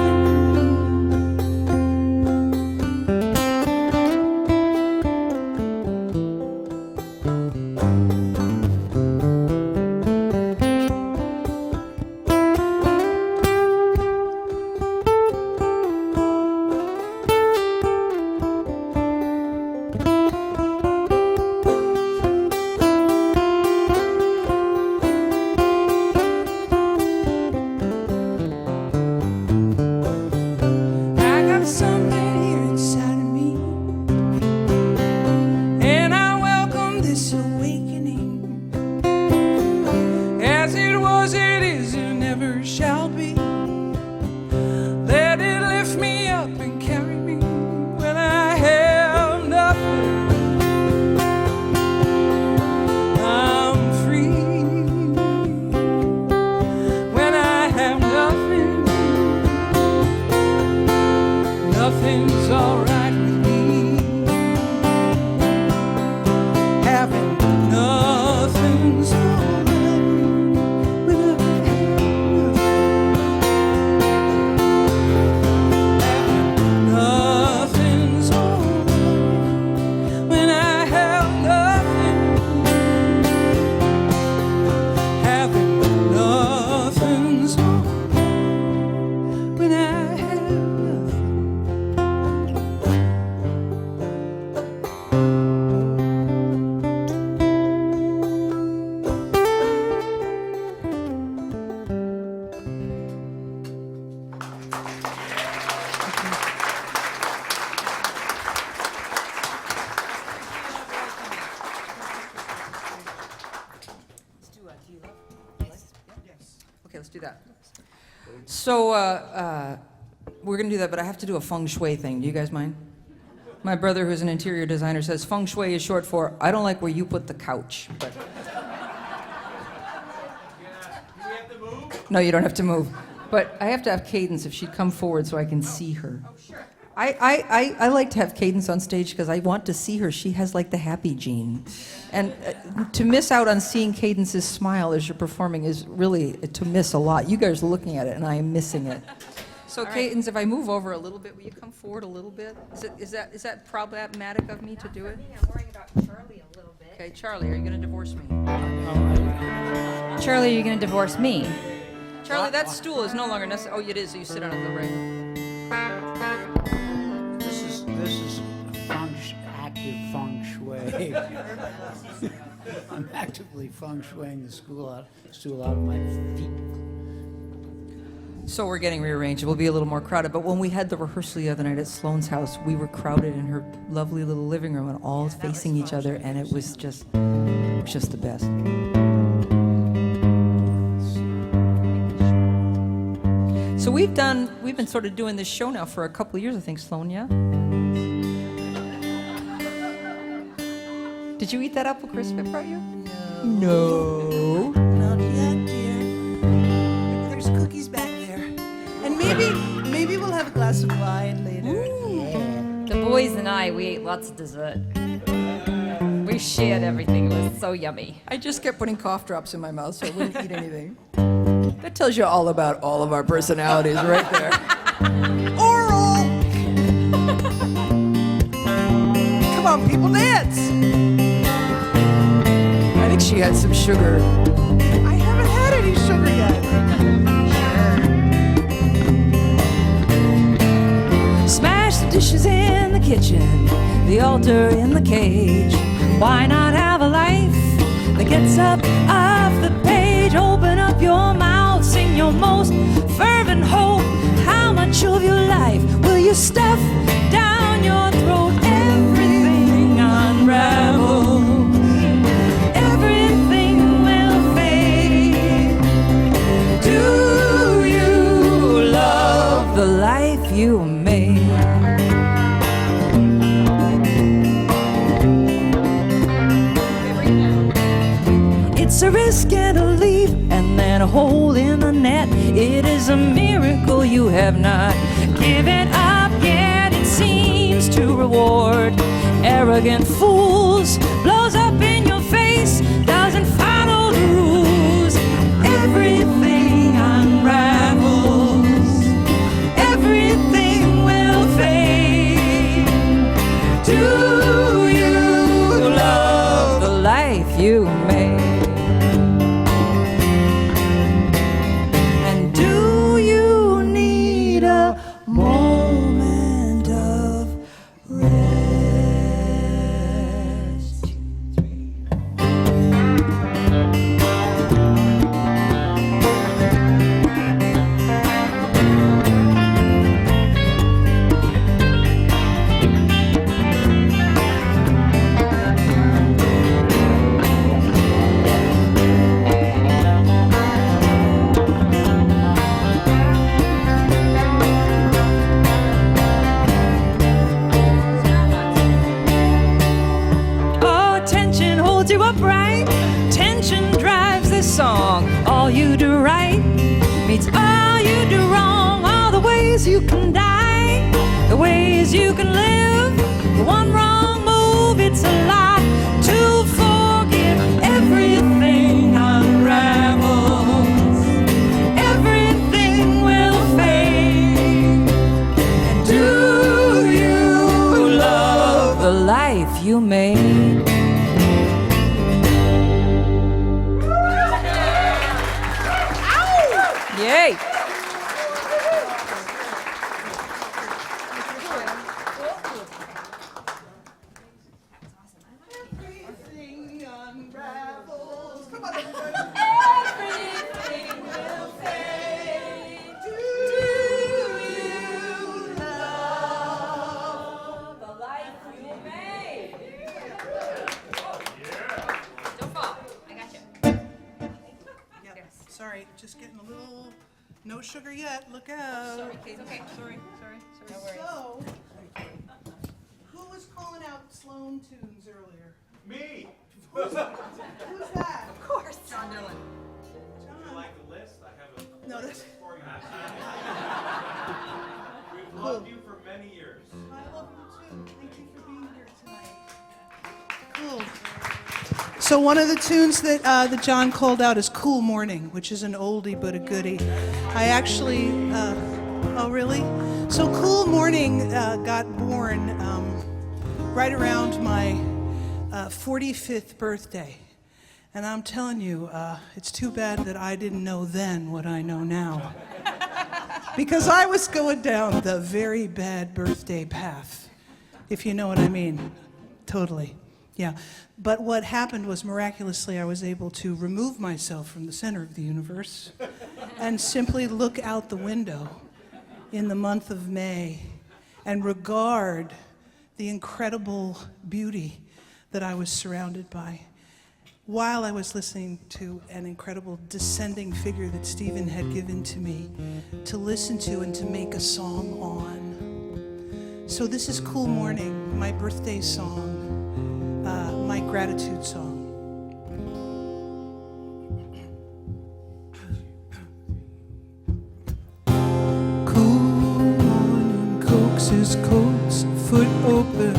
I got something here inside of me, and I welcome this awakening. As it was, it is, and never shall be. Let it lift me up and carry me when I have nothing. I'm free when I have nothing. Nothing's alright with me. Having nothing's alright when I have nothing. Having nothing's alright when I have nothing. Having nothing's alright when I have nothing. Let's do Do You Love? Yes. Okay, let's do that. So, we're going to do that, but I have to do a feng shui thing. Do you guys mind? My brother, who's an interior designer, says feng shui is short for I don't like where you put the couch. But Do we have to move? no, you don't have to move. But I have to have cadence if she'd come forward so I can see her. Oh, sure. I like to have cadence on stage because I want to see her. She has like the happy gene. And to miss out on seeing Cadence's smile as you're performing is really to miss a lot. You guys are looking at it and I am missing it. So Cadence, if I move over a little bit, will you come forward a little bit? Is that problematic of me to do it? I'm worrying about Charlie a little bit. Okay, Charlie, are you going to divorce me? Charlie, are you going to divorce me? Charlie, that stool is no longer necessary. Oh, it is. So you sit on it the right. This is active feng shui. I'm actively feng shuiing the stool out of my feet. So we're getting rearranged. It will be a little more crowded. But when we had the rehearsal the other night at Sloan's house, we were crowded in her lovely little living room and all facing each other, and it was just the best. So we've been sort of doing this show now for a couple of years, I think, Sloan, yeah? Did you eat that apple crisp I brought you? No. Not yet, dear. There's cookies back there. And maybe we'll have a glass of wine later. The boys and I, we ate lots of dessert. We shared everything. It was so yummy. I just kept putting cough drops in my mouth so I wouldn't eat anything. That tells you all about all of our personalities right there. Oral! Come on, people, dance! I think she had some sugar. I haven't had any sugar yet. Smash the dishes in the kitchen, the altar in the cage. Why not have a life that gets up off the page? Open up your mouth, sing your most fervent hope. How much of your life will you stuff down your throat? Everything unravels. Everything will fade. Do you love the life you made? It's a risk and a leap and a hole in the net. It is a miracle you have not given up yet. It seems to reward arrogant fools, blows up in your face, doesn't follow the rules. Everything unravels, everything will fade. Do you love the life you made? And do you need a moment of rest? Oh, tension holds you upright. Tension drives this song. All you do right meets all you do wrong. All the ways you can die, the ways you can live. The one wrong move, it's a lot to forgive. Everything unravels, everything will fade. And do you love the life you made? Yay! Everything unravels. Come on, everybody. Everything will fade. Do you love The life you made. Don't fall. I got you. Yep. Sorry, just getting a little. No sugar yet. Look out. Okay, okay. Sorry. No worries. So, who was calling out Sloan tunes earlier? Me! Who's that? Of course. John Dillon. Would you like a list? I have a No, list that's. for you. We've loved you for many years. I love you too. Thank you for being here tonight. Cool. So one of the tunes that John called out is "Cool Morning," which is an oldie but a goodie. I actually, oh really? So "Cool Morning" got born right around my 45th birthday, and I'm telling you, it's too bad that I didn't know then what I know now, because I was going down the very bad birthday path, if you know what I mean. Totally. Yeah. But what happened was, miraculously, I was able to remove myself from the center of the universe and simply look out the window in the month of May and regard the incredible beauty that I was surrounded by, while I was listening to an incredible descending figure that Stephen had given to me to listen to and to make a song on. So this is "Cool Morning," my birthday song, my gratitude song. Cool morning coaxes coats, foot open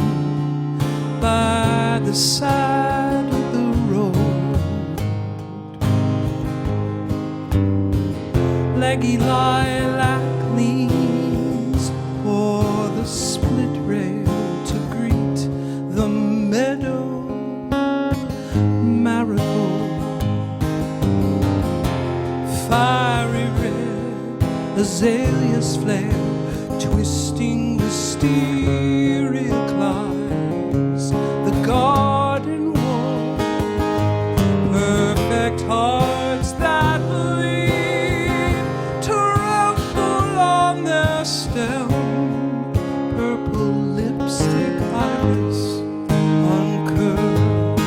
by the side of the road. Leggy lilac leans o'er the split rail to greet the meadow marigold. Fiery red azaleas flare, twisting wisteria climbs the garden wall. Perfect hearts that believe to rumble on their stem. Purple lipstick iris uncurled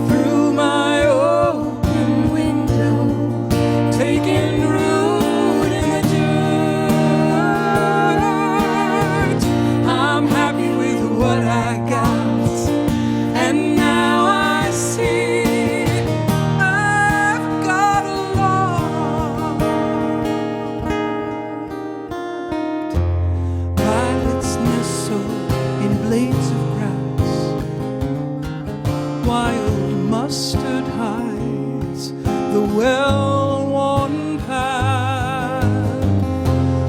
through my open window, taking root in the dirt. I'm happy well-worn path.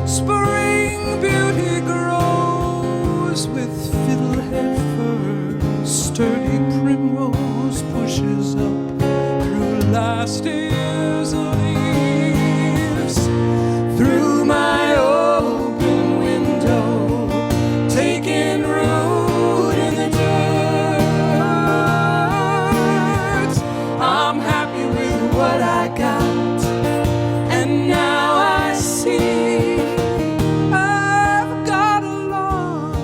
Spring beauty grows with fiddlehead fern, sturdy primrose pushes up through last year's leaves. Through my open window, taking root in the dirt. I'm happy with what I got, and now I see I've got a lot.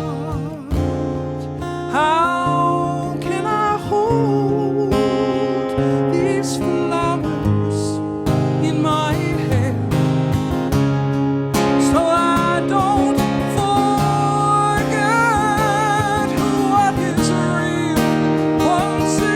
How can I hold these flowers in my hand so I don't forget what is real once through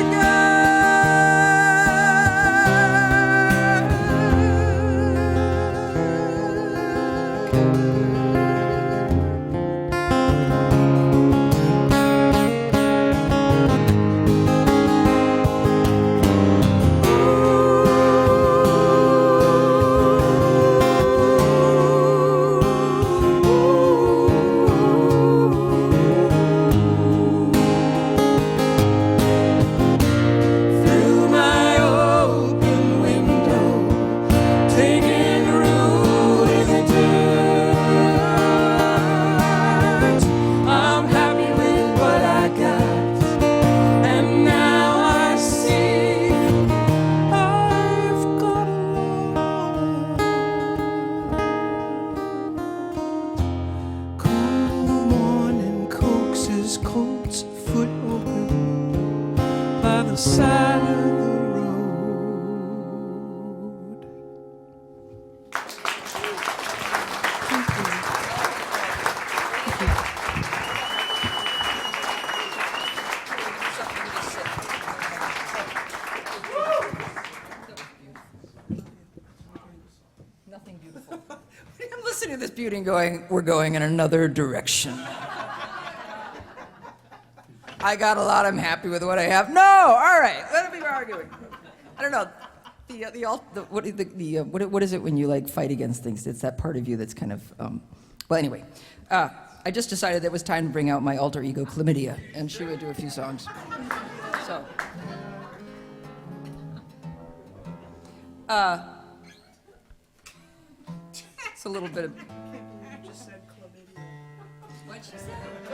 my open window, taking root in the dirt. I'm happy with what I got, and now I see I've got a lot. Cool morning coaxes coats foot open by the side of the road. Nothing beautiful. I'm listening to this beauty and going, we're going in another direction. I got a lot. I'm happy with what I have. No, all right. Let me be arguing. I don't know. What is it when you like fight against things? It's that part of you that's kind of. Well, anyway, I just decided it was time to bring out my alter ego Chlamydia, and she would do a few songs. So. It's a little bit of.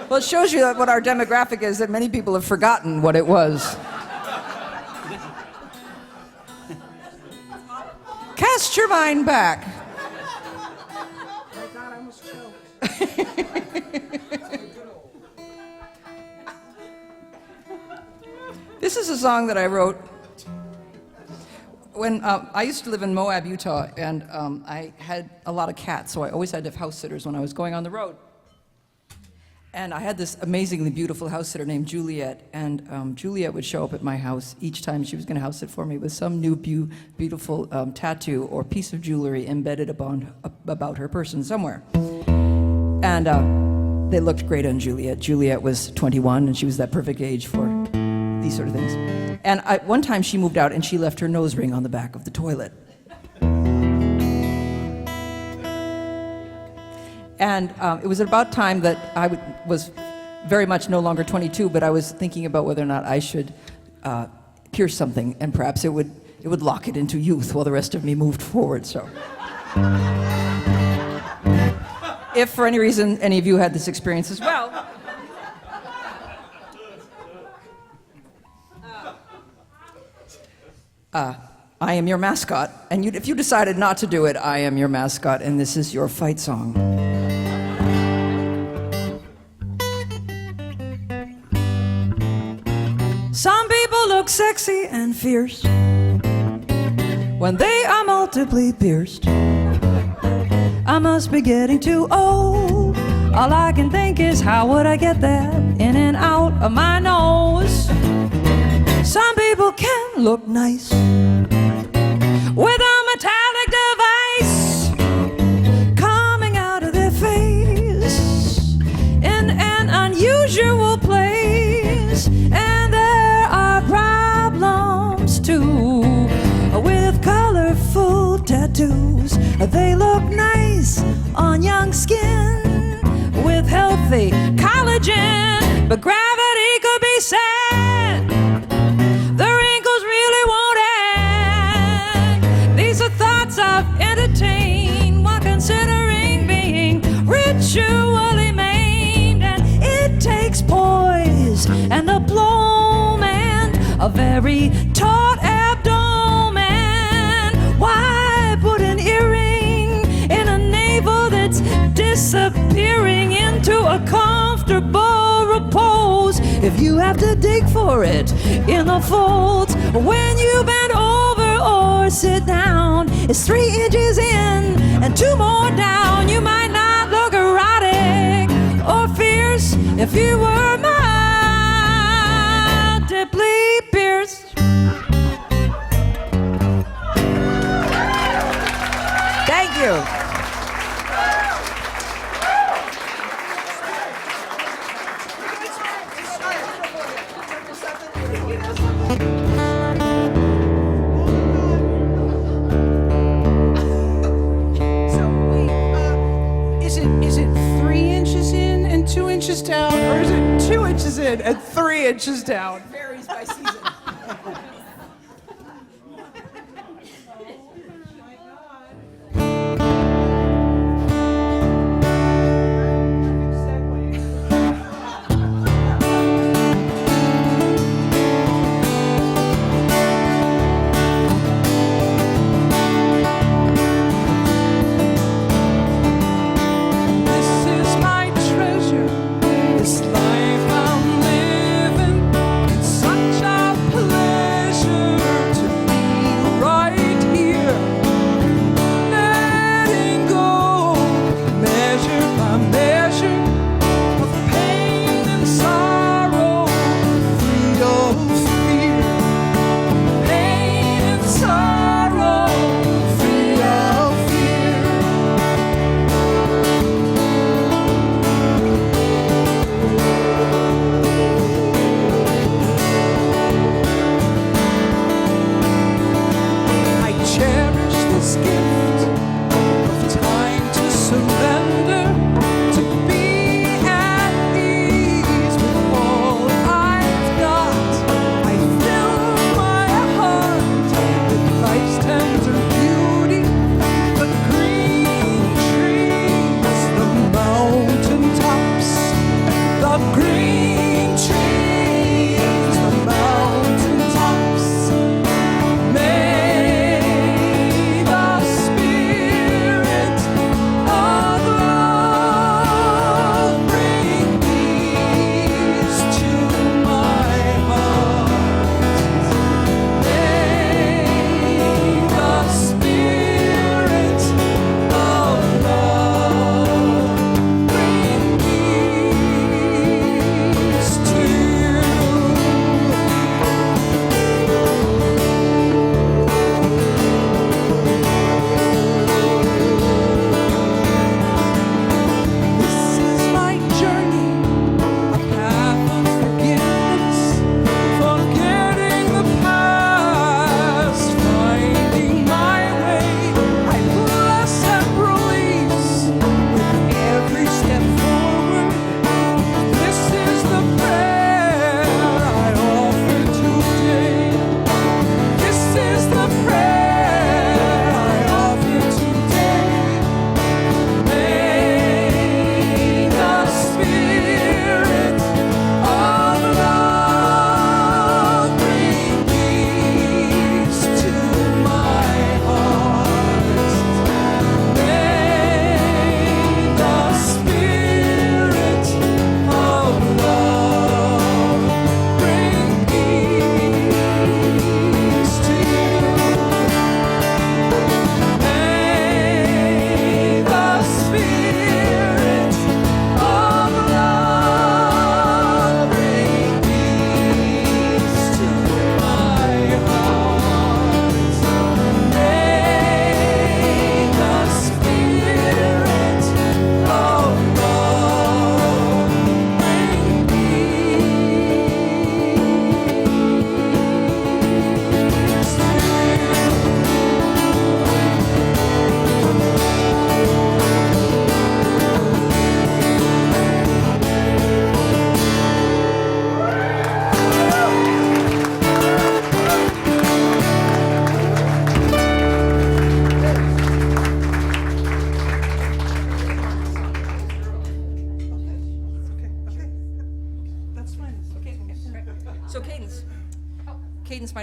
Well, it shows you what our demographic is, that many people have forgotten what it was. Cast your mind back. I thought I was choked. This is a song that I wrote when I used to live in Moab, Utah, and I had a lot of cats, so I always had to have house sitters when I was going on the road. And I had this amazingly beautiful house sitter named Juliet, and Juliet would show up at my house each time she was going to house sit for me with some new beautiful tattoo or piece of jewelry embedded about her person somewhere. And they looked great on Juliet. Juliet was 21, and she was that perfect age for these sort of things. And one time she moved out, and she left her nose ring on the back of the toilet. And it was about time that I was very much no longer 22, but I was thinking about whether or not I should pierce something, and perhaps it would lock it into youth while the rest of me moved forward. So, if for any reason any of you had this experience as well, I am your mascot, and if you decided not to do it, I am your mascot, and this is your fight song. Some people look sexy and fierce when they are multiply pierced. I must be getting too old. All I can think is, how would I get that in and out of my nose? Some people can look nice with a metallic device coming out of their face in an unusual place. And there are problems too with color spiritually maimed, and it takes poise and aplomb and a very taut abdomen. Why put an earring in a navel that's disappearing into a comfortable repose if you have to dig for it in the folds? When you bend over or sit down, it's 3 inches in and 2 more down. You might not look erotic or fierce if you were mildly pierced. Thank you. So wait, is it 3 inches in and 2 inches down, or is it 2 inches in and 3 inches down? Varies by season. This is my treasure, this life I'm living. It's such a pleasure to be right here, letting go, measure by measure, of pain and sorrow, free of fear. Pain and sorrow, free of fear. I cherish this gift of time to surrender, to be at ease with all I've got. I fill my heart with life's tender beauty, the green trees, the mountain tops, the green trees, the mountain tops. May the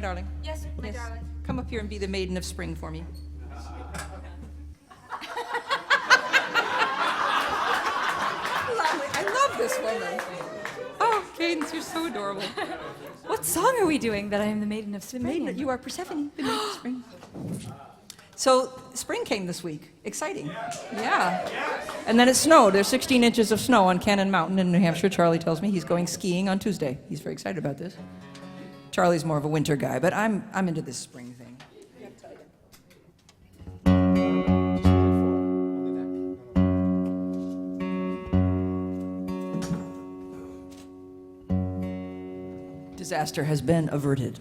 darling. Yes, my darling. Come up here and be the maiden of spring for me. I love this woman. Oh, Cadence, you're so adorable. What song are we doing that I am the maiden of spring? Maiden, you are Persephone, the maiden of spring. So spring came this week. Exciting. Yeah. And then it snowed. There's 16 inches of snow on Cannon Mountain in New Hampshire. Charlie tells me he's going skiing on Tuesday. He's very excited about this. Charlie's more of a winter guy, but I'm into this spring thing. Disaster has been averted.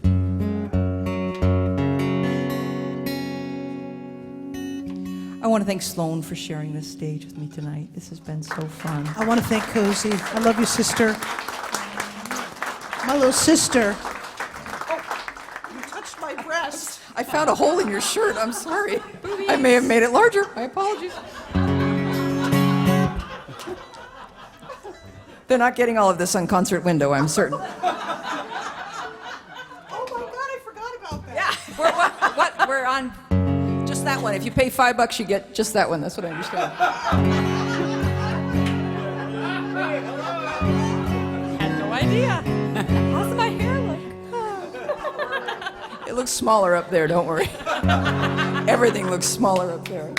I want to thank Sloan for sharing this stage with me tonight. This has been so fun. I want to thank Cosy. I love you, sister. My little sister. Oh, you touched my breast. I found a hole in your shirt. I'm sorry. I may have made it larger. My apologies. They're not getting all of this on Concert Window, I'm certain. Oh my God, I forgot about that. Yeah. What? We're on just that one. If you pay $5, you get just that one. That's what I understand. Had no idea. How's my hair look? It looks smaller up there, don't worry. Everything looks smaller up there.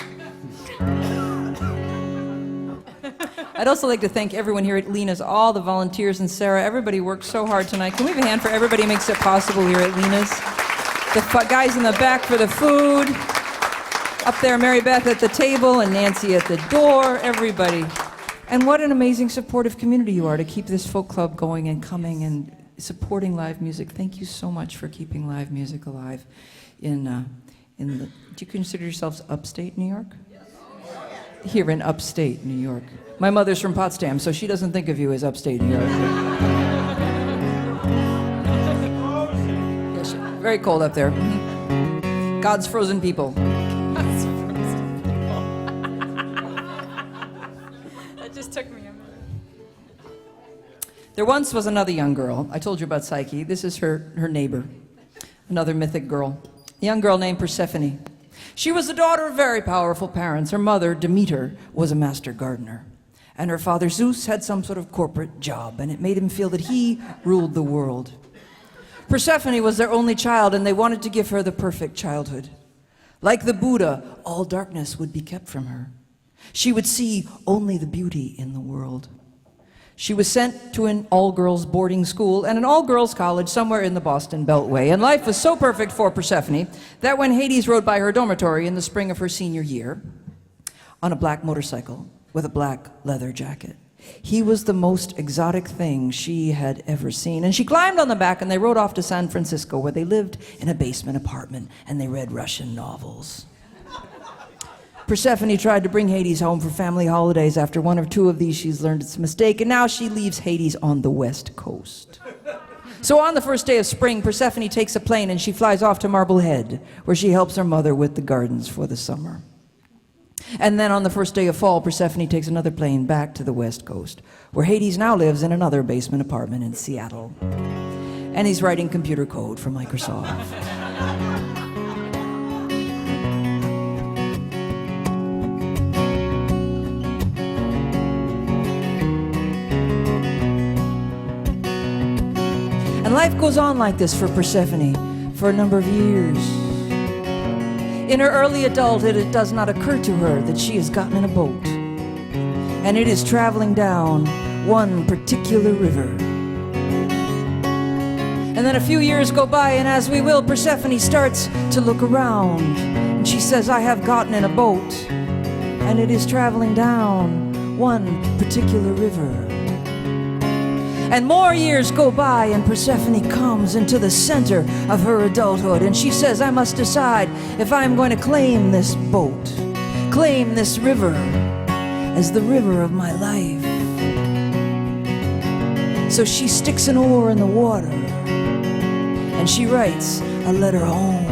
I'd also like to thank everyone here at Lena's, all the volunteers, and Sarah. Everybody worked so hard tonight. Can we have a hand for everybody who makes it possible here at Lena's? The guys in the back for the food. Up there, Mary Beth at the table and Nancy at the door. Everybody. And what an amazing supportive community you are to keep this folk club going and coming and supporting live music. Thank you so much for keeping live music alive in the... Do you consider yourselves upstate New York? Here in upstate New York. My mother's from Potsdam, so she doesn't think of you as upstate New York. Yes, very cold up there. God's frozen people. That just took me a minute. There once was another young girl. I told you about Psyche. This is her neighbor, another mythic girl. A young girl named Persephone. She was the daughter of very powerful parents. Her mother, Demeter, was a master gardener. And her father, Zeus, had some sort of corporate job, and it made him feel that he ruled the world. Persephone was their only child, and they wanted to give her the perfect childhood. Like the Buddha, all darkness would be kept from her. She would see only the beauty in the world. She was sent to an all-girls boarding school and an all-girls college somewhere in the Boston Beltway, and life was so perfect for Persephone that when Hades rode by her dormitory in the spring of her senior year on a black motorcycle with a black leather jacket, he was the most exotic thing she had ever seen. And she climbed on the back and they rode off to San Francisco, where they lived in a basement apartment and they read Russian novels. Persephone tried to bring Hades home for family holidays. After one or two of these, she's learned it's a mistake, and now she leaves Hades on the West Coast. So on the first day of spring, Persephone takes a plane and she flies off to Marblehead, where she helps her mother with the gardens for the summer. And then on the first day of fall, Persephone takes another plane back to the West Coast, where Hades now lives in another basement apartment in Seattle. And he's writing computer code for Microsoft. And life goes on like this for Persephone for a number of years. In her early adulthood, it does not occur to her that she has gotten in a boat, and it is traveling down one particular river. And then a few years go by, and as we will, Persephone starts to look around, and she says, I have gotten in a boat, and it is traveling down one particular river. And more years go by, and Persephone comes into the center of her adulthood, and she says, I must decide if I'm going to claim this boat, claim this river as the river of my life. So she sticks an oar in the water, and she writes a letter home.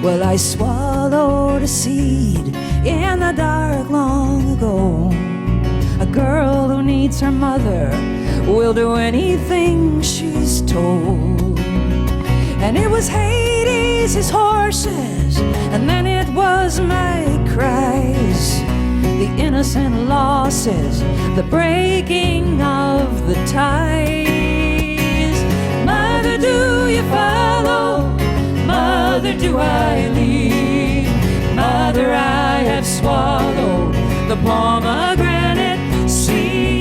Well, I swallowed a seed in the dark long ago. A girl who needs her mother will do anything she's told. And it was Hades, his horses, and then it was my cries, the innocent losses, the breaking of the ties. Mother, do you follow? Mother, do I lead? Mother, I have swallowed the pomegranate seed.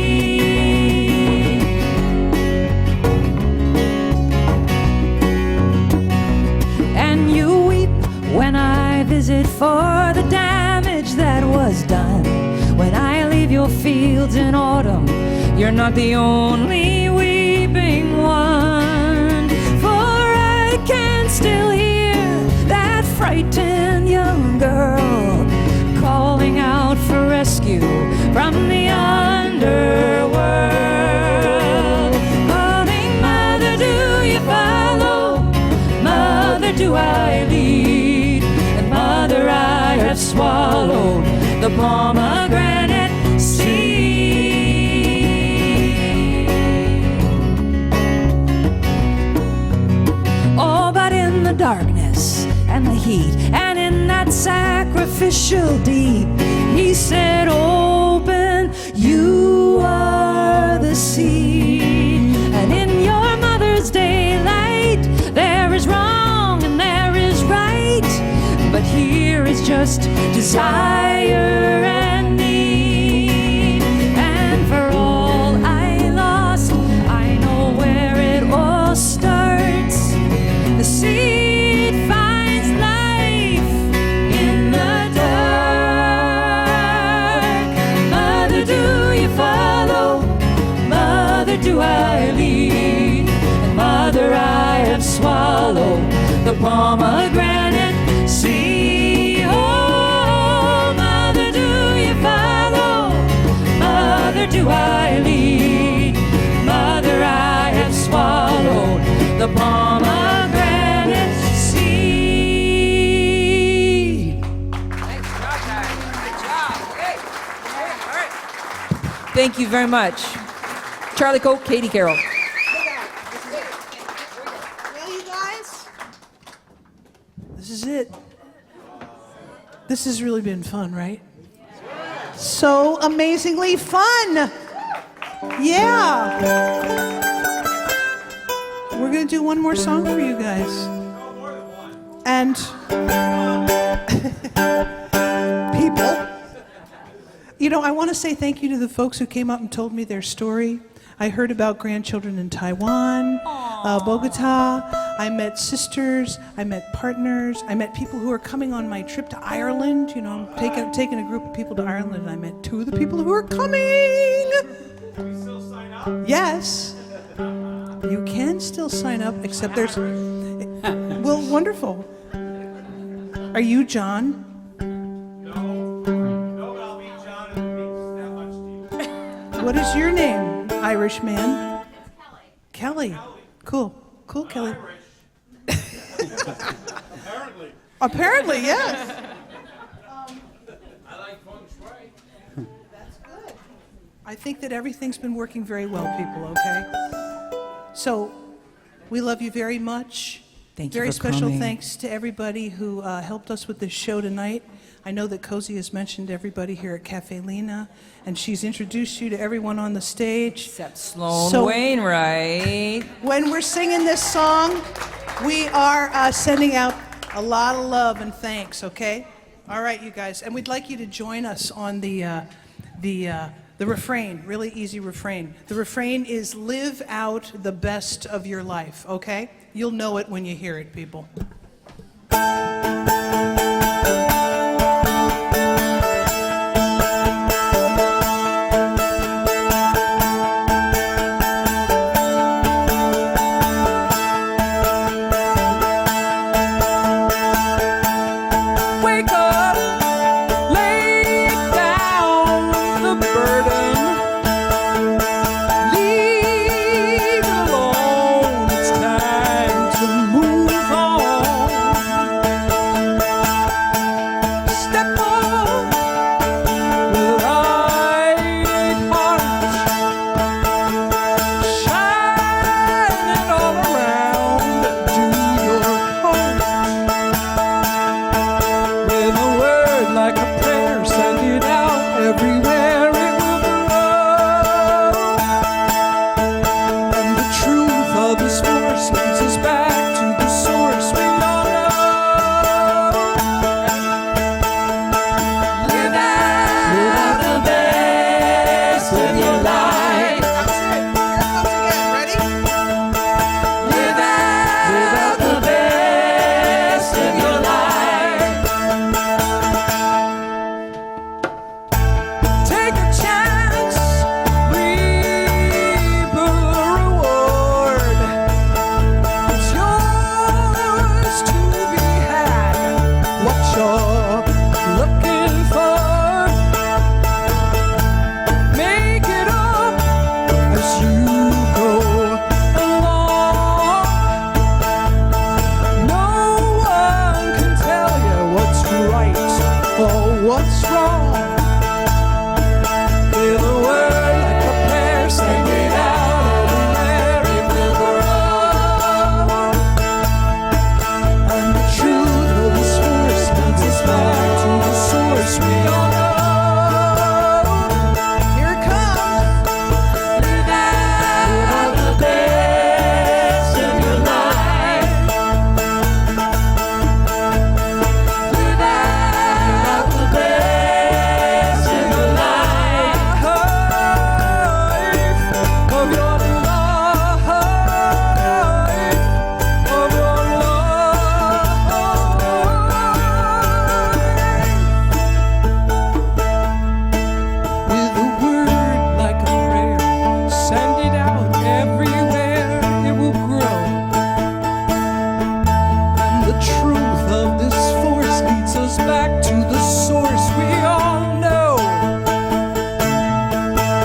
And you weep when I visit for the damage that was done. When I leave your fields in autumn, you're not the only weeping one. For I can still hear that frightened young girl calling out for rescue from the underworld. Calling, mother, do you follow? Mother, do I lead? And mother, I have swallowed the pomegranate seed. Oh, but in the darkness and the heat, and in that sacrificial deep, he said, open, you are the seed. And in your mother's daylight, there is wrong and there is right, but here is just desire and need. And for all I lost, I know where it all starts. The seed finds life in the dark. Mother, do you follow? Mother, do I lead? And mother, I have swallowed the pomegranate seed. Oh, mother, do you follow? Mother, do I lead? Mother, I have swallowed the pomegranate seed. Thank you very much. Charlie Coke, Katie Carroll. Well, you guys, this is it. This has really been fun, right? So amazingly fun. Yeah. We're going to do one more song for you guys. And people, you know, I want to say thank you to the folks who came up and told me their story. I heard about grandchildren in Taiwan, Bogota. I met sisters. I met partners. I met people who are coming on my trip to Ireland. You know, I'm taking a group of people to Ireland, and I met two of the people who are coming. Can we still sign up? Yes. You can still sign up, except there's... Well, wonderful. Are you John? No, but I'll be John and it means that much to you. What is your name, Irish man? Kelly. Cool. Cool, Kelly. Apparently. Apparently, yes. I like feng shui. That's good. I think that everything's been working very well, people, okay? So, we love you very much. Thank you Very for special coming. thanks to everybody who helped us with this show tonight. I know that Cosy has mentioned everybody here at Caffe Lena, and she's introduced you to everyone on the stage. Except Sloan So- Wainwright. When we're singing this song, we are sending out a lot of love and thanks, okay? All right, you guys. And we'd like you to join us on the refrain, really easy refrain. The refrain is live out the best of your life, okay? You'll know it when you hear it, people. Wake up, lay down the burden, leave it alone. It's time to move on. what's wrong with a word like a prayer, send it out everywhere it will grow. And the truth of this force leads us back to the source we all know. Here it comes. Live out the best of your life. Live out the best of your life. Of your life. Of your life. With a word like a prayer, send it out everywhere it will grow. And the truth of this force leads us back to the source we all know.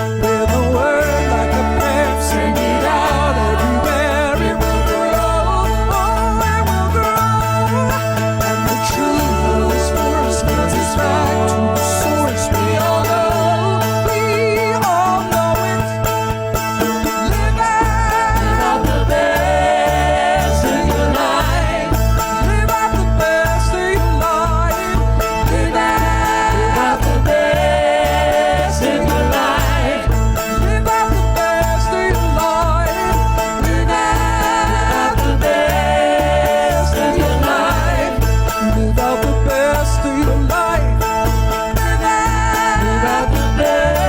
With a word like a prayer, send it out everywhere it will grow. Oh, it will grow. And the truth of this force leads us back to the source we all know. We all know it. Live out the best of your life. Live out the best of your life. Live out the best of your life. Live out the best of your life. Live out the best of your life. Live out the best of your life. Live out the best.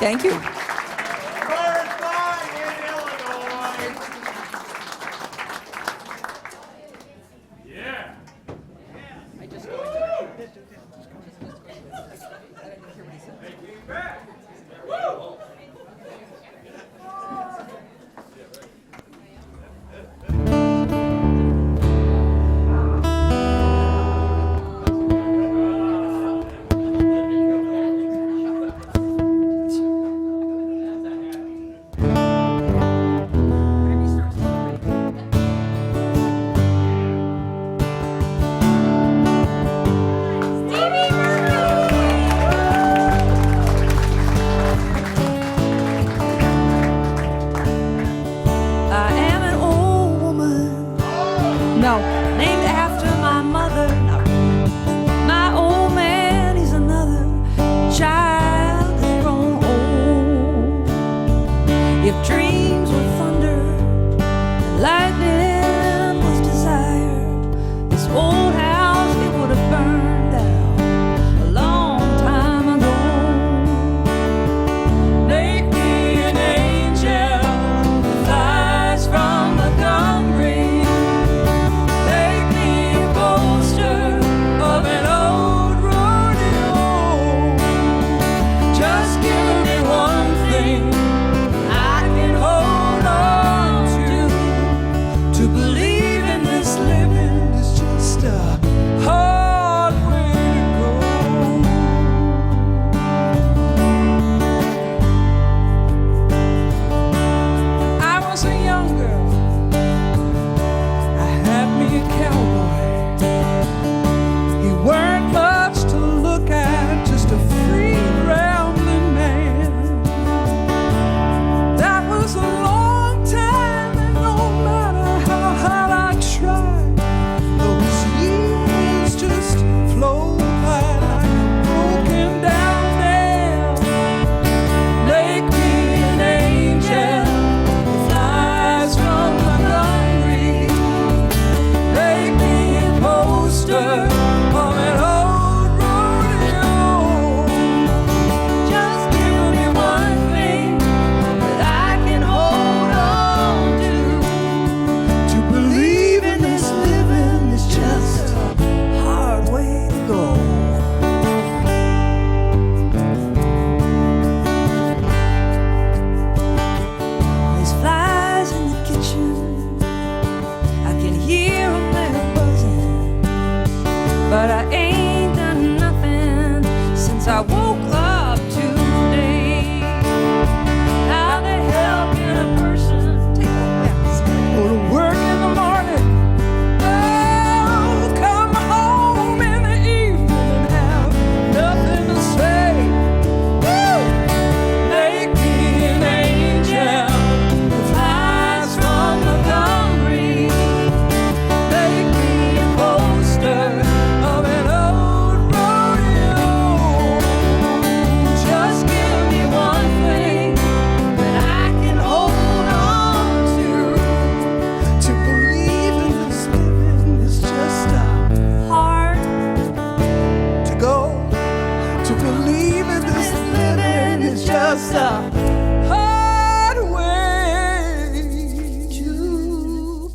Thank you. First time in Illinois. Yeah. Take me back. Woo! just a hard way to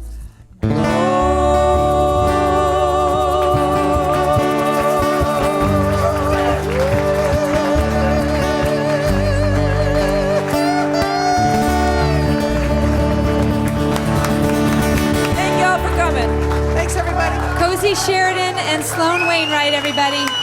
Thank y'all for coming. Thanks, everybody. Cosy Sheridan and Sloan Wainwright, everybody.